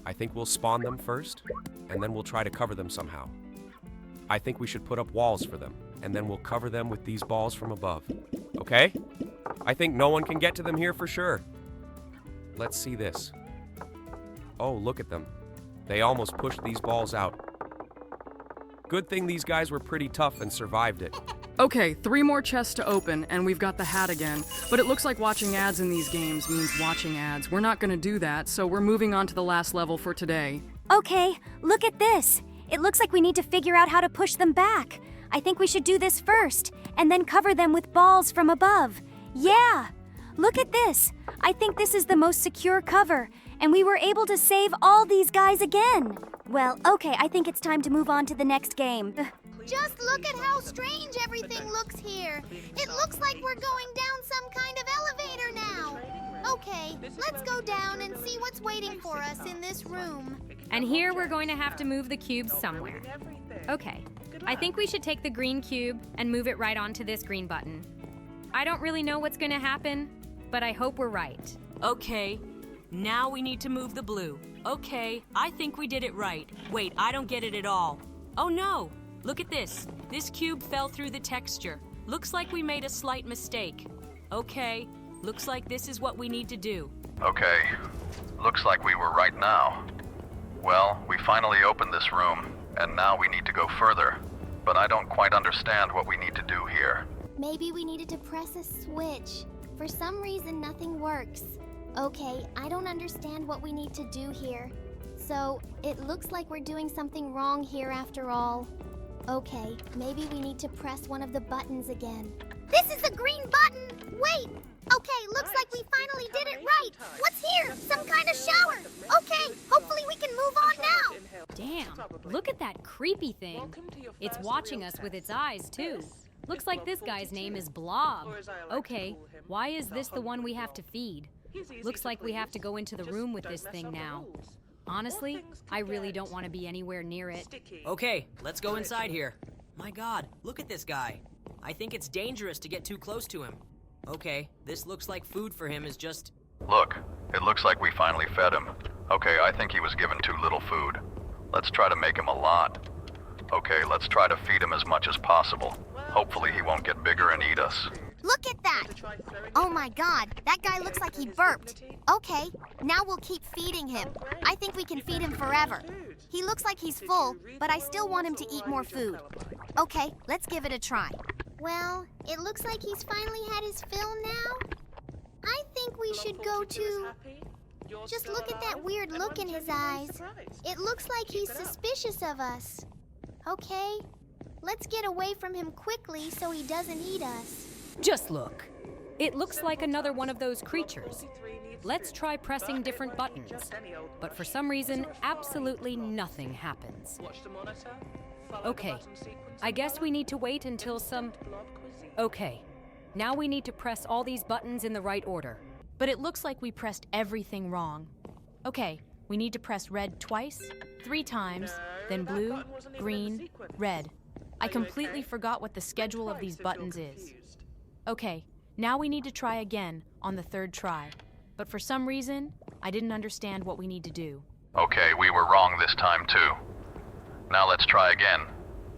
I think we'll spawn them first, and then we'll try to cover them somehow. I think we should put up walls for them, and then we'll cover them with these balls from above. Okay? I think no one can get to them here for sure. Let's see this. Oh, look at them. They almost pushed these balls out. Good thing these guys were pretty tough and survived it. Okay, 3 more chests to open, and we've got the hat again. But it looks like watching ads in these games means watching ads. We're not gonna do that, so we're moving on to the last level for today. Okay, look at this. It looks like we need to figure out how to push them back. I think we should do this first, and then cover them with balls from above. Yeah! Look at this. I think this is the most secure cover, and we were able to save all these guys again. Well, okay, I think it's time to move on to the next game. Just look at how strange everything looks here. It looks like we're going down some kind of elevator now. Okay, let's go down and see what's waiting for us in this room. And here we're going to have to move the cubes somewhere. Okay, I think we should take the green cube and move it right onto this green button. I don't really know what's going to happen, but I hope we're right. Okay, now we need to move the blue. Okay, I think we did it right. Wait, I don't get it at all. Oh no! Look at this. This cube fell through the texture. Looks like we made a slight mistake. Okay, looks like this is what we need to do. Okay, looks like we were right now. Well, we finally opened this room, and now we need to go further. But I don't quite understand what we need to do here. Maybe we needed to press a switch. For some reason, nothing works. Okay, I don't understand what we need to do here. So, it looks like we're doing something wrong here after all. Okay, maybe we need to press one of the buttons again. This is the green button! Wait! Okay, looks like we finally did it right! What's here? Some kind of shower! Okay, hopefully we can move on now! Damn, look at that creepy thing. It's watching us with its eyes, too. Looks like this guy's name is Blob. Okay, why is this the one we have to feed? Looks like we have to go into the room with this thing now. Honestly, I really don't want to be anywhere near it. Okay, let's go inside here. My god, look at this guy. I think it's dangerous to get too close to him. Okay, this looks like food for him is just... Look, it looks like we finally fed him. Okay, I think he was given too little food. Let's try to make him a lot. Okay, let's try to feed him as much as possible. Hopefully he won't get bigger and eat us. Look at that! Oh my god, that guy looks like he burped. Okay, now we'll keep feeding him. I think we can feed him forever. He looks like he's full, but I still want him to eat more food. Okay, let's give it a try. Well, it looks like he's finally had his fill now. I think we should go to... Just look at that weird look in his eyes. It looks like he's suspicious of us. Okay, let's get away from him quickly so he doesn't eat us. Just look. It looks like another one of those creatures. let's try pressing different buttons. But for some reason, absolutely nothing happens. Okay, I guess we need to wait until some... Okay, now we need to press all these buttons in the right order. But it looks like we pressed everything wrong. Okay, we need to press red twice, 3 times, then blue, green, red. I completely forgot what the schedule of these buttons is. Okay, now we need to try again on the 3rd try. But for some reason, I didn't understand what we need to do. Okay, we were wrong this time too. Now let's try again.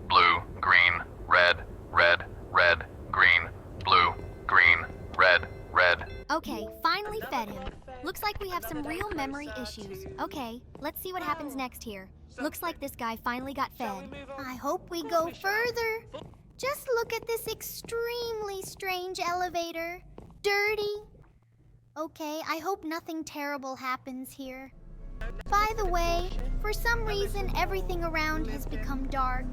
Blue, green, red, red, red, green, blue, green, red, red. Okay, finally fed him. Looks like we have some real memory issues. Okay, let's see what happens next here. Looks like this guy finally got fed. I hope we go further. Just look at this extremely strange elevator. Dirty. Okay, I hope nothing terrible happens here. By the way, for some reason everything around has become dark,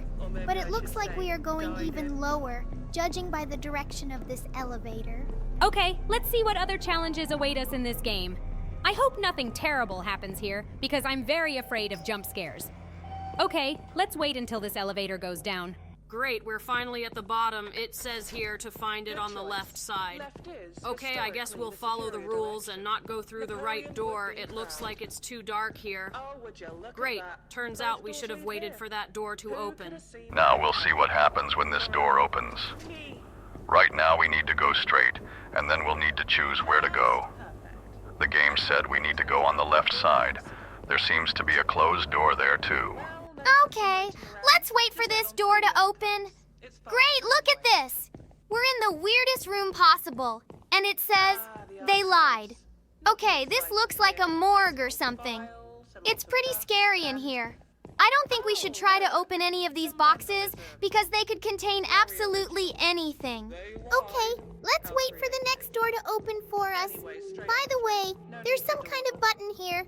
but it looks like we are going even lower, judging by the direction of this elevator. Okay, let's see what other challenges await us in this game. I hope nothing terrible happens here, because I'm very afraid of jump scares. Okay, let's wait until this elevator goes down. Great, we're finally at the bottom. It says here to find it on the left side. Okay, I guess we'll follow the rules and not go through the right door. It looks like it's too dark here. Great, turns out we should have waited for that door to open. Now we'll see what happens when this door opens. Right now we need to go straight, and then we'll need to choose where to go. The game said we need to go on the left side. There seems to be a closed door there too. Okay, let's wait for this door to open. Great, look at this. We're in the weirdest room possible, and it says, they lied. Okay, this looks like a morgue or something. It's pretty scary in here. I don't think we should try to open any of these boxes because they could contain absolutely anything. Okay, let's wait for the next door to open for us. By the way, there's some kind of button here.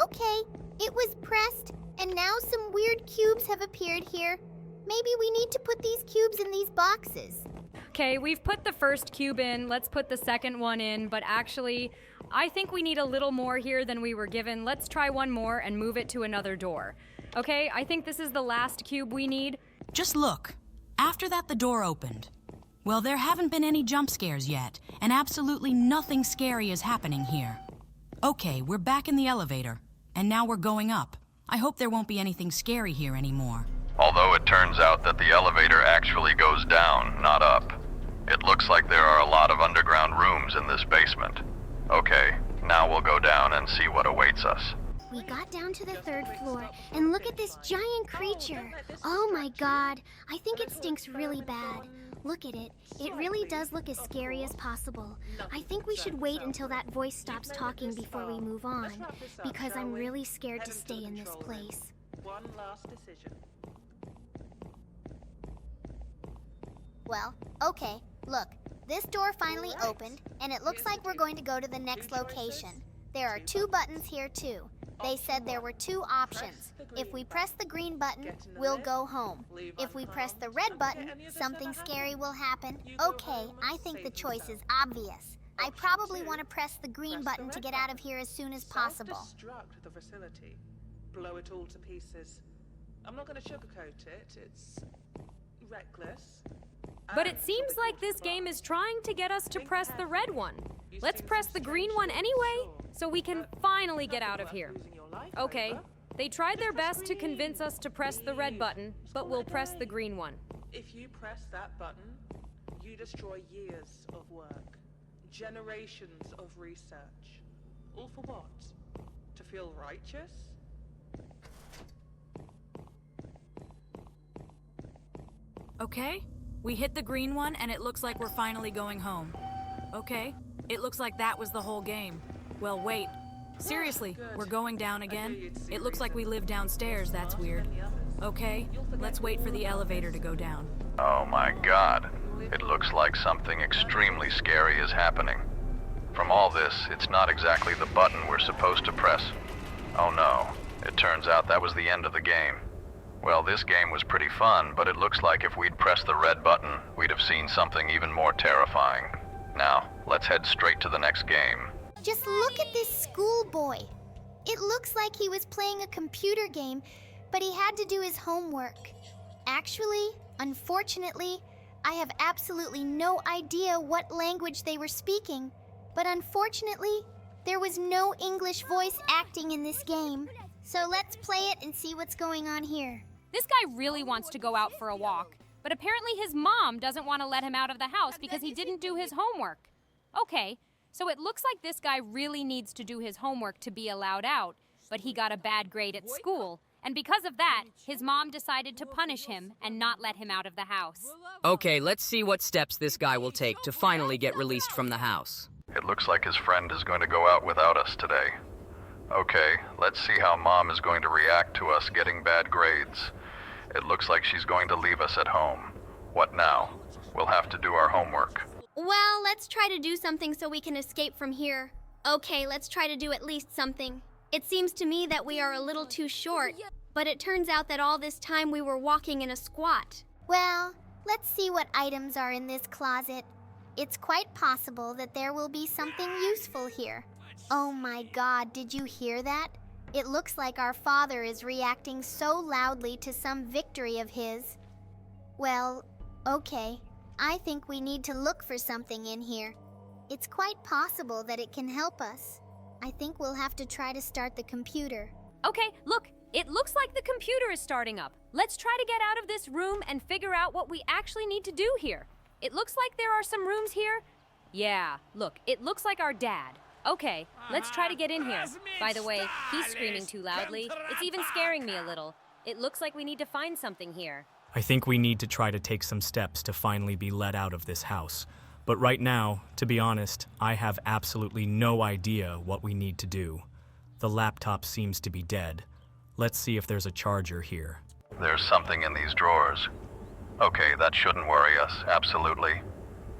Okay, it was pressed, and now some weird cubes have appeared here. Maybe we need to put these cubes in these boxes. Okay, we've put the first cube in, let's put the second one in, but actually, I think we need a little more here than we were given. Let's try one more and move it to another door. Okay, I think this is the last cube we need. Just look. After that, the door opened. Well, there haven't been any jump scares yet, and absolutely nothing scary is happening here. Okay, we're back in the elevator, and now we're going up. I hope there won't be anything scary here anymore. Although it turns out that the elevator actually goes down, not up. It looks like there are a lot of underground rooms in this basement. Okay, now we'll go down and see what awaits us. We got down to the 3rd floor, and look at this giant creature. Oh my god, I think it stinks really bad. Look at it. It really does look as scary as possible. I think we should wait until that voice stops talking before we move on, because I'm really scared to stay in this place. One last decision. Well, okay, look. This door finally opened, and it looks like we're going to go to the next location. There are 2 buttons here too. They said there were 2 options. If we press the green button, we'll go home. If we press the red button, something scary will happen. Okay, I think the choice is obvious. I probably want to press the green button to get out of here as soon as possible. Self-destruct the facility. Blow it all to pieces. I'm not going to sugarcoat it. It's reckless. But it seems like this game is trying to get us to press the red one. Let's press the green one anyway, so we can finally get out of here. Okay, they tried their best to convince us to press the red button, but we'll press the green one. If you press that button, you destroy years of work, generations of research. All for what? To feel righteous? Okay, we hit the green one, and it looks like we're finally going home. Okay, it looks like that was the whole game. Well, wait. Seriously, we're going down again? It looks like we live downstairs, that's weird. Okay, let's wait for the elevator to go down. Oh my god. It looks like something extremely scary is happening. From all this, it's not exactly the button we're supposed to press. Oh no, it turns out that was the end of the game. Well, this game was pretty fun, but it looks like if we'd pressed the red button, we'd have seen something even more terrifying. Now, let's head straight to the next game. Just look at this schoolboy. It looks like he was playing a computer game, but he had to do his homework. Actually, unfortunately, I have absolutely no idea what language they were speaking, but unfortunately, there was no English voice acting in this game. So let's play it and see what's going on here. This guy really wants to go out for a walk, but apparently his mom doesn't want to let him out of the house because he didn't do his homework. Okay, so it looks like this guy really needs to do his homework to be allowed out, but he got a bad grade at school. And because of that, his mom decided to punish him and not let him out of the house. Okay, let's see what steps this guy will take to finally get released from the house. It looks like his friend is going to go out without us today. Okay, let's see how Mom is going to react to us getting bad grades. It looks like she's going to leave us at home. What now? We'll have to do our homework. Well, let's try to do something so we can escape from here. Okay, let's try to do at least something. It seems to me that we are a little too short, but it turns out that all this time we were walking in a squat. Well, let's see what items are in this closet. It's quite possible that there will be something useful here. Oh my God, did you hear that? It looks like our father is reacting so loudly to some victory of his. Well, okay. I think we need to look for something in here. It's quite possible that it can help us. I think we'll have to try to start the computer. Okay, look, it looks like the computer is starting up. Let's try to get out of this room and figure out what we actually need to do here. It looks like there are some rooms here. Yeah, look, it looks like our dad. Okay, let's try to get in here. By the way, he's screaming too loudly. It's even scaring me a little. It looks like we need to find something here. I think we need to try to take some steps to finally be let out of this house. But right now, to be honest, I have absolutely no idea what we need to do. The laptop seems to be dead. Let's see if there's a charger here. There's something in these drawers. Okay, that shouldn't worry us, absolutely.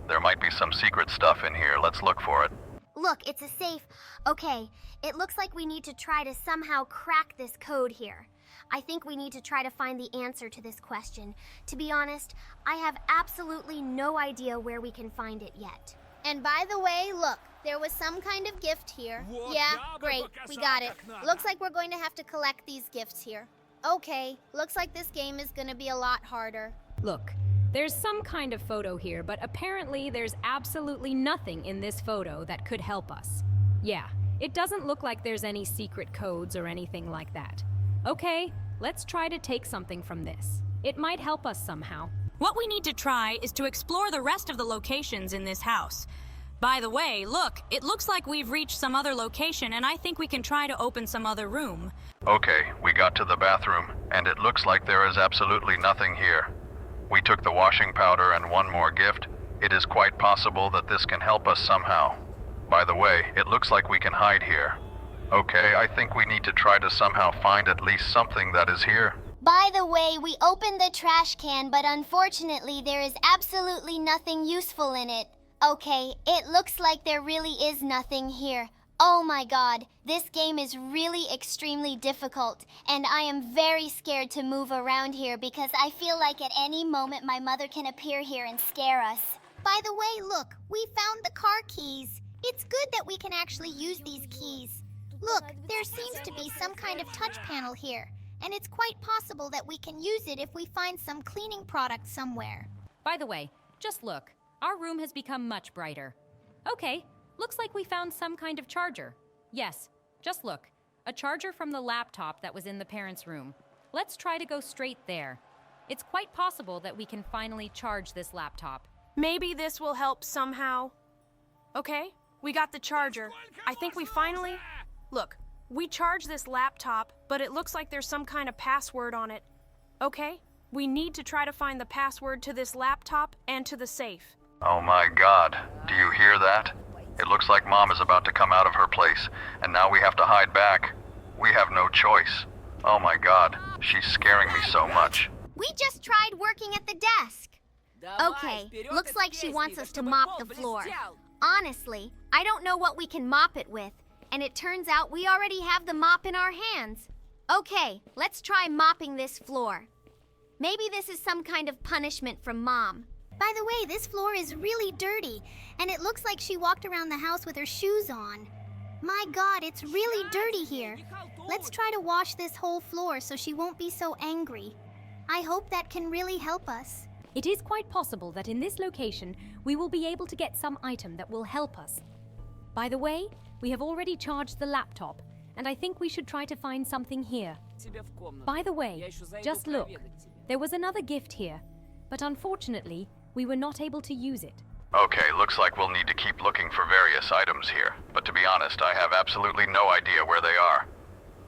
There might be some secret stuff in here. Let's look for it. Look, it's a safe. Okay, it looks like we need to try to somehow crack this code here. I think we need to try to find the answer to this question. To be honest, I have absolutely no idea where we can find it yet. And by the way, look, there was some kind of gift here. Yeah, great, we got it. Looks like we're going to have to collect these gifts here. Okay, looks like this game is going to be a lot harder. Look, there's some kind of photo here, but apparently there's absolutely nothing in this photo that could help us. Yeah, it doesn't look like there's any secret codes or anything like that. Okay, let's try to take something from this. It might help us somehow. What we need to try is to explore the rest of the locations in this house. By the way, look, it looks like we've reached some other location, and I think we can try to open some other room. Okay, we got to the bathroom, and it looks like there is absolutely nothing here. We took the washing powder and one more gift. It is quite possible that this can help us somehow. By the way, it looks like we can hide here. Okay, I think we need to try to somehow find at least something that is here. By the way, we opened the trash can, but unfortunately there is absolutely nothing useful in it. Okay, it looks like there really is nothing here. Oh my God, this game is really extremely difficult, and I am very scared to move around here because I feel like at any moment my mother can appear here and scare us. By the way, look, we found the car keys. It's good that we can actually use these keys. Look, there seems to be some kind of touch panel here, and it's quite possible that we can use it if we find some cleaning product somewhere. By the way, just look. Our room has become much brighter. Okay, looks like we found some kind of charger. Yes, just look. A charger from the laptop that was in the parents' room. Let's try to go straight there. It's quite possible that we can finally charge this laptop. Maybe this will help somehow. Okay, we got the charger. I think we finally... Look, we charged this laptop, but it looks like there's some kind of password on it. Okay, we need to try to find the password to this laptop and to the safe. Oh my God, do you hear that? It looks like Mom is about to come out of her place, and now we have to hide back. We have no choice. Oh my God, she's scaring me so much. We just tried working at the desk. Okay, looks like she wants us to mop the floor. Honestly, I don't know what we can mop it with, and it turns out we already have the mop in our hands. Okay, let's try mopping this floor. Maybe this is some kind of punishment from Mom. By the way, this floor is really dirty, and it looks like she walked around the house with her shoes on. My God, it's really dirty here. Let's try to wash this whole floor so she won't be so angry. I hope that can really help us. It is quite possible that in this location, we will be able to get some item that will help us. By the way, we have already charged the laptop, and I think we should try to find something here. By the way, just look. There was another gift here, but unfortunately, we were not able to use it. Okay, looks like we'll need to keep looking for various items here, but to be honest, I have absolutely no idea where they are.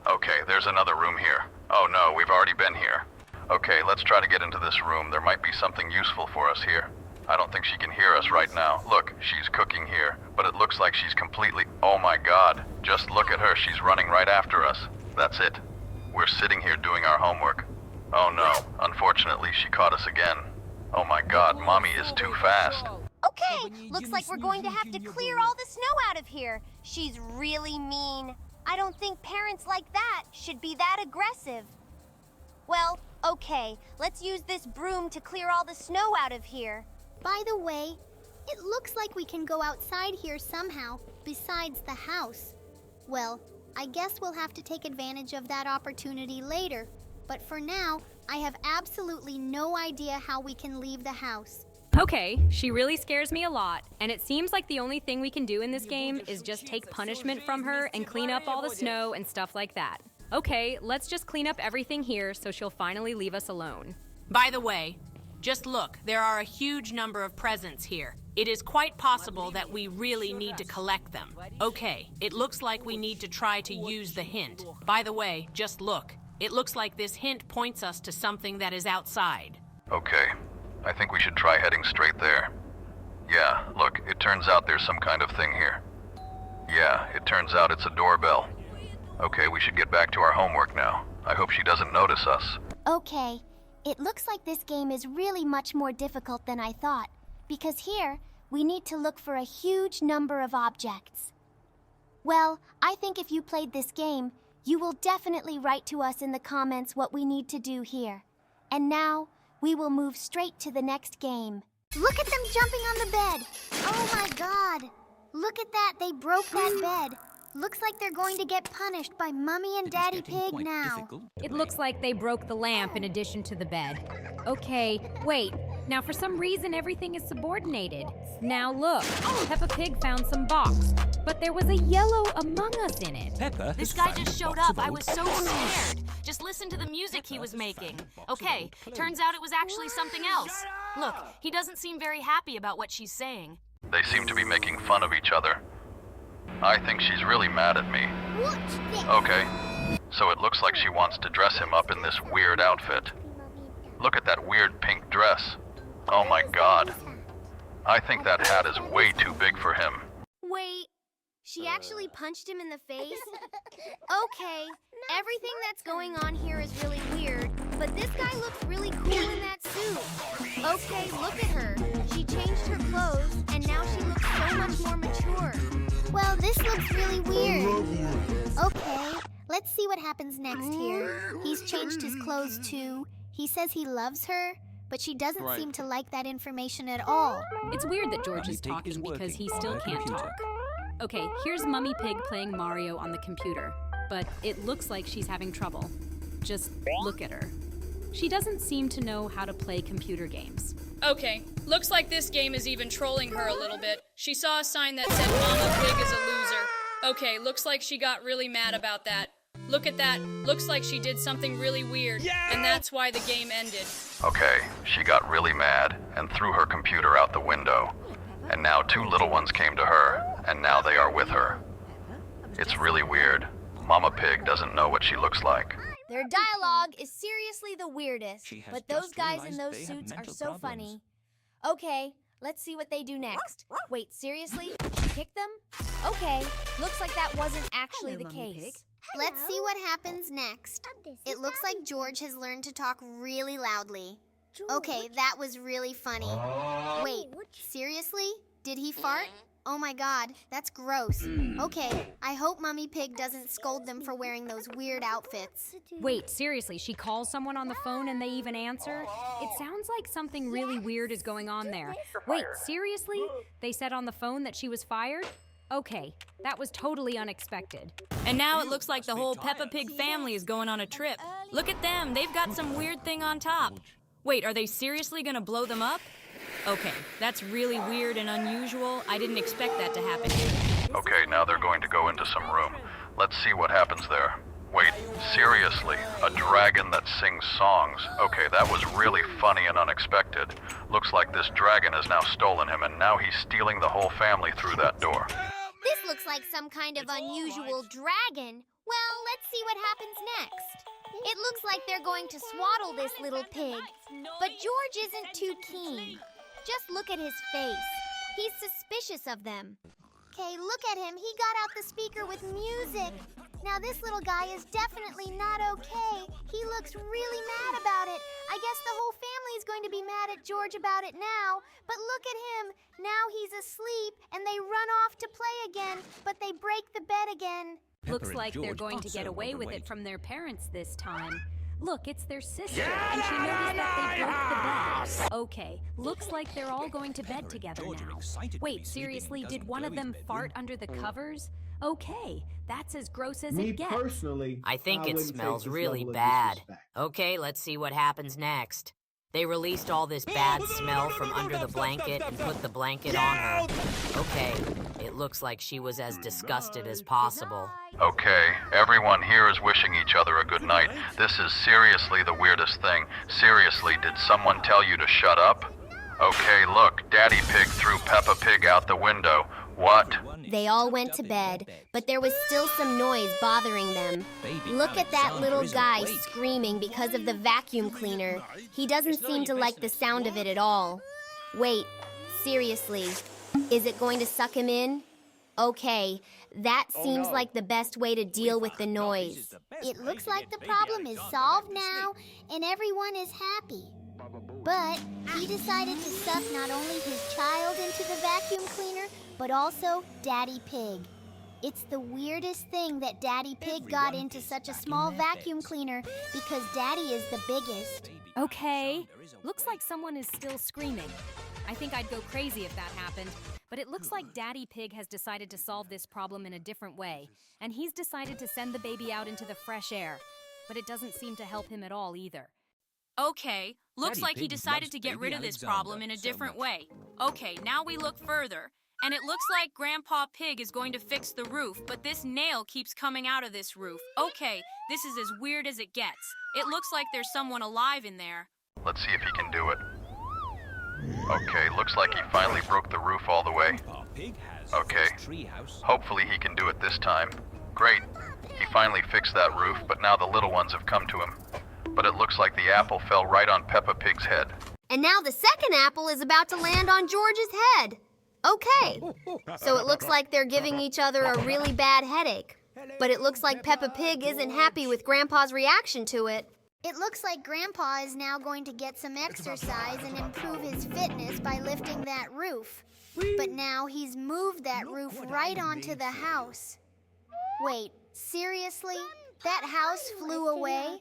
Okay, there's another room here. Oh no, we've already been here. Okay, let's try to get into this room. There might be something useful for us here. I don't think she can hear us right now. Look, she's cooking here, but it looks like she's completely... Oh my God, just look at her. She's running right after us. That's it. We're sitting here doing our homework. Oh no, unfortunately she caught us again. Oh my God, Mommy is too fast. Okay, looks like we're going to have to clear all the snow out of here. She's really mean. I don't think parents like that should be that aggressive. Well, okay, let's use this broom to clear all the snow out of here. By the way, it looks like we can go outside here somehow, besides the house. Well, I guess we'll have to take advantage of that opportunity later. But for now, I have absolutely no idea how we can leave the house. Okay, she really scares me a lot, and it seems like the only thing we can do in this game is just take punishment from her and clean up all the snow and stuff like that. Okay, let's just clean up everything here so she'll finally leave us alone. By the way, just look, there are a huge number of presents here. It is quite possible that we really need to collect them. Okay, it looks like we need to try to use the hint. By the way, just look. It looks like this hint points us to something that is outside. Okay, I think we should try heading straight there. Yeah, look, it turns out there's some kind of thing here. Yeah, it turns out it's a doorbell. Okay, we should get back to our homework now. I hope she doesn't notice us. Okay, it looks like this game is really much more difficult than I thought, because here, we need to look for a huge number of objects. Well, I think if you played this game, you will definitely write to us in the comments what we need to do here. And now, we will move straight to the next game. Look at them jumping on the bed! Oh my God! Look at that, they broke that bed. Looks like they're going to get punished by Mummy and Daddy Pig now. It looks like they broke the lamp in addition to the bed. Okay, wait. Now for some reason everything is subordinated. Now look, Peppa Pig found some box, but there was a yellow Among Us in it. Peppa This guy just showed up. I was so scared. Just listen to the music he was making. Okay, turns out it was actually something else. Look, he doesn't seem very happy about what she's saying. They seem to be making fun of each other. I think she's really mad at me. Okay, so it looks like she wants to dress him up in this weird outfit. Look at that weird pink dress. Oh my God. I think that hat is way too big for him. Wait, she actually punched him in the face? Okay, everything that's going on here is really weird, but this guy looks really cool in that suit. Okay, look at her. She changed her clothes, and now she looks so much more mature. Well, this looks really weird. Okay, let's see what happens next here. He's changed his clothes too. He says he loves her, but she doesn't seem to like that information at all. It's weird that George is talking because he still can't talk. Okay, here's Mummy Pig playing Mario on the computer, but it looks like she's having trouble. Just look at her. She doesn't seem to know how to play computer games. Okay, looks like this game is even trolling her a little bit. She saw a sign that said Mama Pig is a loser. Okay, looks like she got really mad about that. Look at that, looks like she did something really weird, and that's why the game ended. Okay, she got really mad and threw her computer out the window. And now two little ones came to her, and now they are with her. It's really weird. Mama Pig doesn't know what she looks like. Their dialogue is seriously the weirdest, but those guys in those suits are so funny. Okay, let's see what they do next. Wait, seriously? She kicked them? Okay, looks like that wasn't actually the case. Let's see what happens next. It looks like George has learned to talk really loudly. Okay, that was really funny. Wait, seriously? Did he fart? Oh my God, that's gross. Okay, I hope Mummy Pig doesn't scold them for wearing those weird outfits. Wait, seriously, she calls someone on the phone and they even answer? It sounds like something really weird is going on there. Wait, seriously? They said on the phone that she was fired? Okay, that was totally unexpected. And now it looks like the whole Peppa Pig family is going on a trip. Look at them, they've got some weird thing on top. Wait, are they seriously gonna blow them up? Okay, that's really weird and unusual. I didn't expect that to happen. Okay, now they're going to go into some room. Let's see what happens there. Wait, seriously, a dragon that sings songs. Okay, that was really funny and unexpected. Looks like this dragon has now stolen him, and now he's stealing the whole family through that door. This looks like some kind of unusual dragon. Well, let's see what happens next. It looks like they're going to swaddle this little pig, but George isn't too keen. Just look at his face. He's suspicious of them. Okay, look at him. He got out the speaker with music. Now this little guy is definitely not okay. He looks really mad about it. I guess the whole family is going to be mad at George about it now. But look at him. Now he's asleep and they run off to play again, but they break the bed again. Looks like they're going to get away with it from their parents this time. Look, it's their sister, and she noticed that they broke the bed. Okay, looks like they're all going to bed together now. Wait, seriously, did one of them fart under the covers? Okay, that's as gross as it gets. Personally, I think it wouldn't smells take this really level of bad. disrespect. Okay, let's see what happens next. They released all this bad smell from under the blanket and put the blanket on her. Okay, it looks like she was as disgusted as possible. Okay, everyone here is wishing each other a good night. This is seriously the weirdest thing. Seriously, did someone tell you to shut up? Okay, look, Daddy Pig threw Peppa Pig out the window. What? They all went to bed, but there was still some noise bothering them. Look at that little guy screaming because of the vacuum cleaner. He doesn't seem to like the sound of it at all. Wait, seriously, is it going to suck him in? Okay, that seems like the best way to deal with the noise. It looks like the problem is solved now, and everyone is happy. But he decided to suck not only his child into the vacuum cleaner, but also Daddy Pig. It's the weirdest thing that Daddy Pig got into such a small vacuum cleaner because Daddy is the biggest. Okay, looks like someone is still screaming. I think I'd go crazy if that happened, but it looks like Daddy Pig has decided to solve this problem in a different way, and he's decided to send the baby out into the fresh air, but it doesn't seem to help him at all either. Okay, looks like he decided to get rid of this problem in a different way. Okay, now we look further. And it looks like Grandpa Pig is going to fix the roof, but this nail keeps coming out of this roof. Okay, this is as weird as it gets. It looks like there's someone alive in there. Let's see if he can do it. Okay, looks like he finally broke the roof all the way. Okay, hopefully he can do it this time. Great, he finally fixed that roof, but now the little ones have come to him. But it looks like the apple fell right on Peppa Pig's head. And now the second apple is about to land on George's head. Okay, so it looks like they're giving each other a really bad headache. But it looks like Peppa Pig isn't happy with Grandpa's reaction to it. It looks like Grandpa is now going to get some exercise and improve his fitness by lifting that roof. But now he's moved that roof right onto the house. Wait, seriously? That house flew away?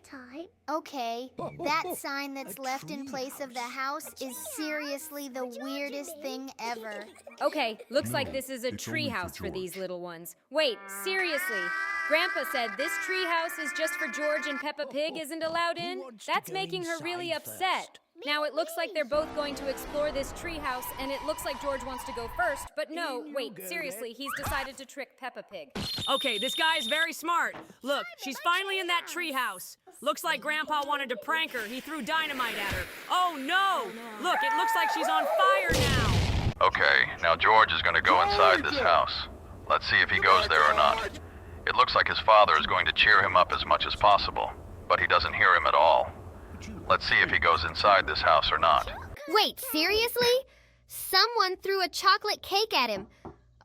Okay, that sign that's left in place of the house is seriously the weirdest thing ever. Okay, looks like this is a tree house for these little ones. Wait, seriously? Grandpa said this tree house is just for George and Peppa Pig isn't allowed in? That's making her really upset. Now it looks like they're both going to explore this tree house, and it looks like George wants to go first, but no, wait, seriously, he's decided to trick Peppa Pig. Okay, this guy is very smart. Look, she's finally in that tree house. Looks like Grandpa wanted to prank her. He threw dynamite at her. Oh no! Look, it looks like she's on fire now. Okay, now George is going to go inside this house. Let's see if he goes there or not. It looks like his father is going to cheer him up as much as possible, but he doesn't hear him at all. Let's see if he goes inside this house or not. Wait, seriously? Someone threw a chocolate cake at him.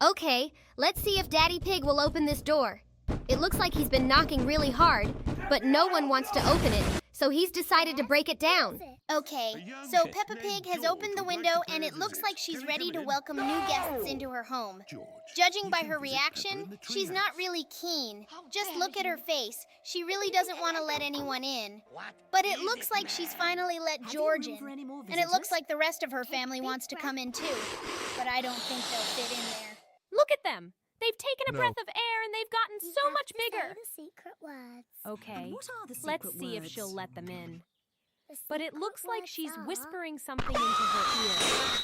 Okay, let's see if Daddy Pig will open this door. It looks like he's been knocking really hard, but no one wants to open it, so he's decided to break it down. Okay, so Peppa Pig has opened the window and it looks like she's ready to welcome new guests into her home. Judging by her reaction, she's not really keen. Just look at her face. She really doesn't want to let anyone in. But it looks like she's finally let George in. And it looks like the rest of her family wants to come in too. But I don't think they'll fit in there. Look at them! They've taken a breath of air and they've gotten so much bigger. Secret words. Okay, What are the let's secret see if words? she'll let them in. But it looks like she's whispering something into her ear.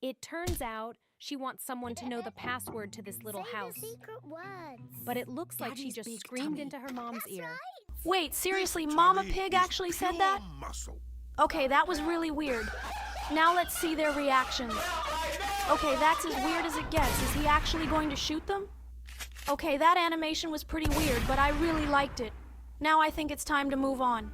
It turns out she wants someone to know the password to this little house. Secret words. But it looks like she just screamed into her mom's ear. Wait, seriously, Mama Pig actually said that? Okay, that was really weird. Now let's see their reactions. Okay, that's as weird as it gets. Is he actually going to shoot them? Okay, that animation was pretty weird, but I really liked it. Now I think it's time to move on.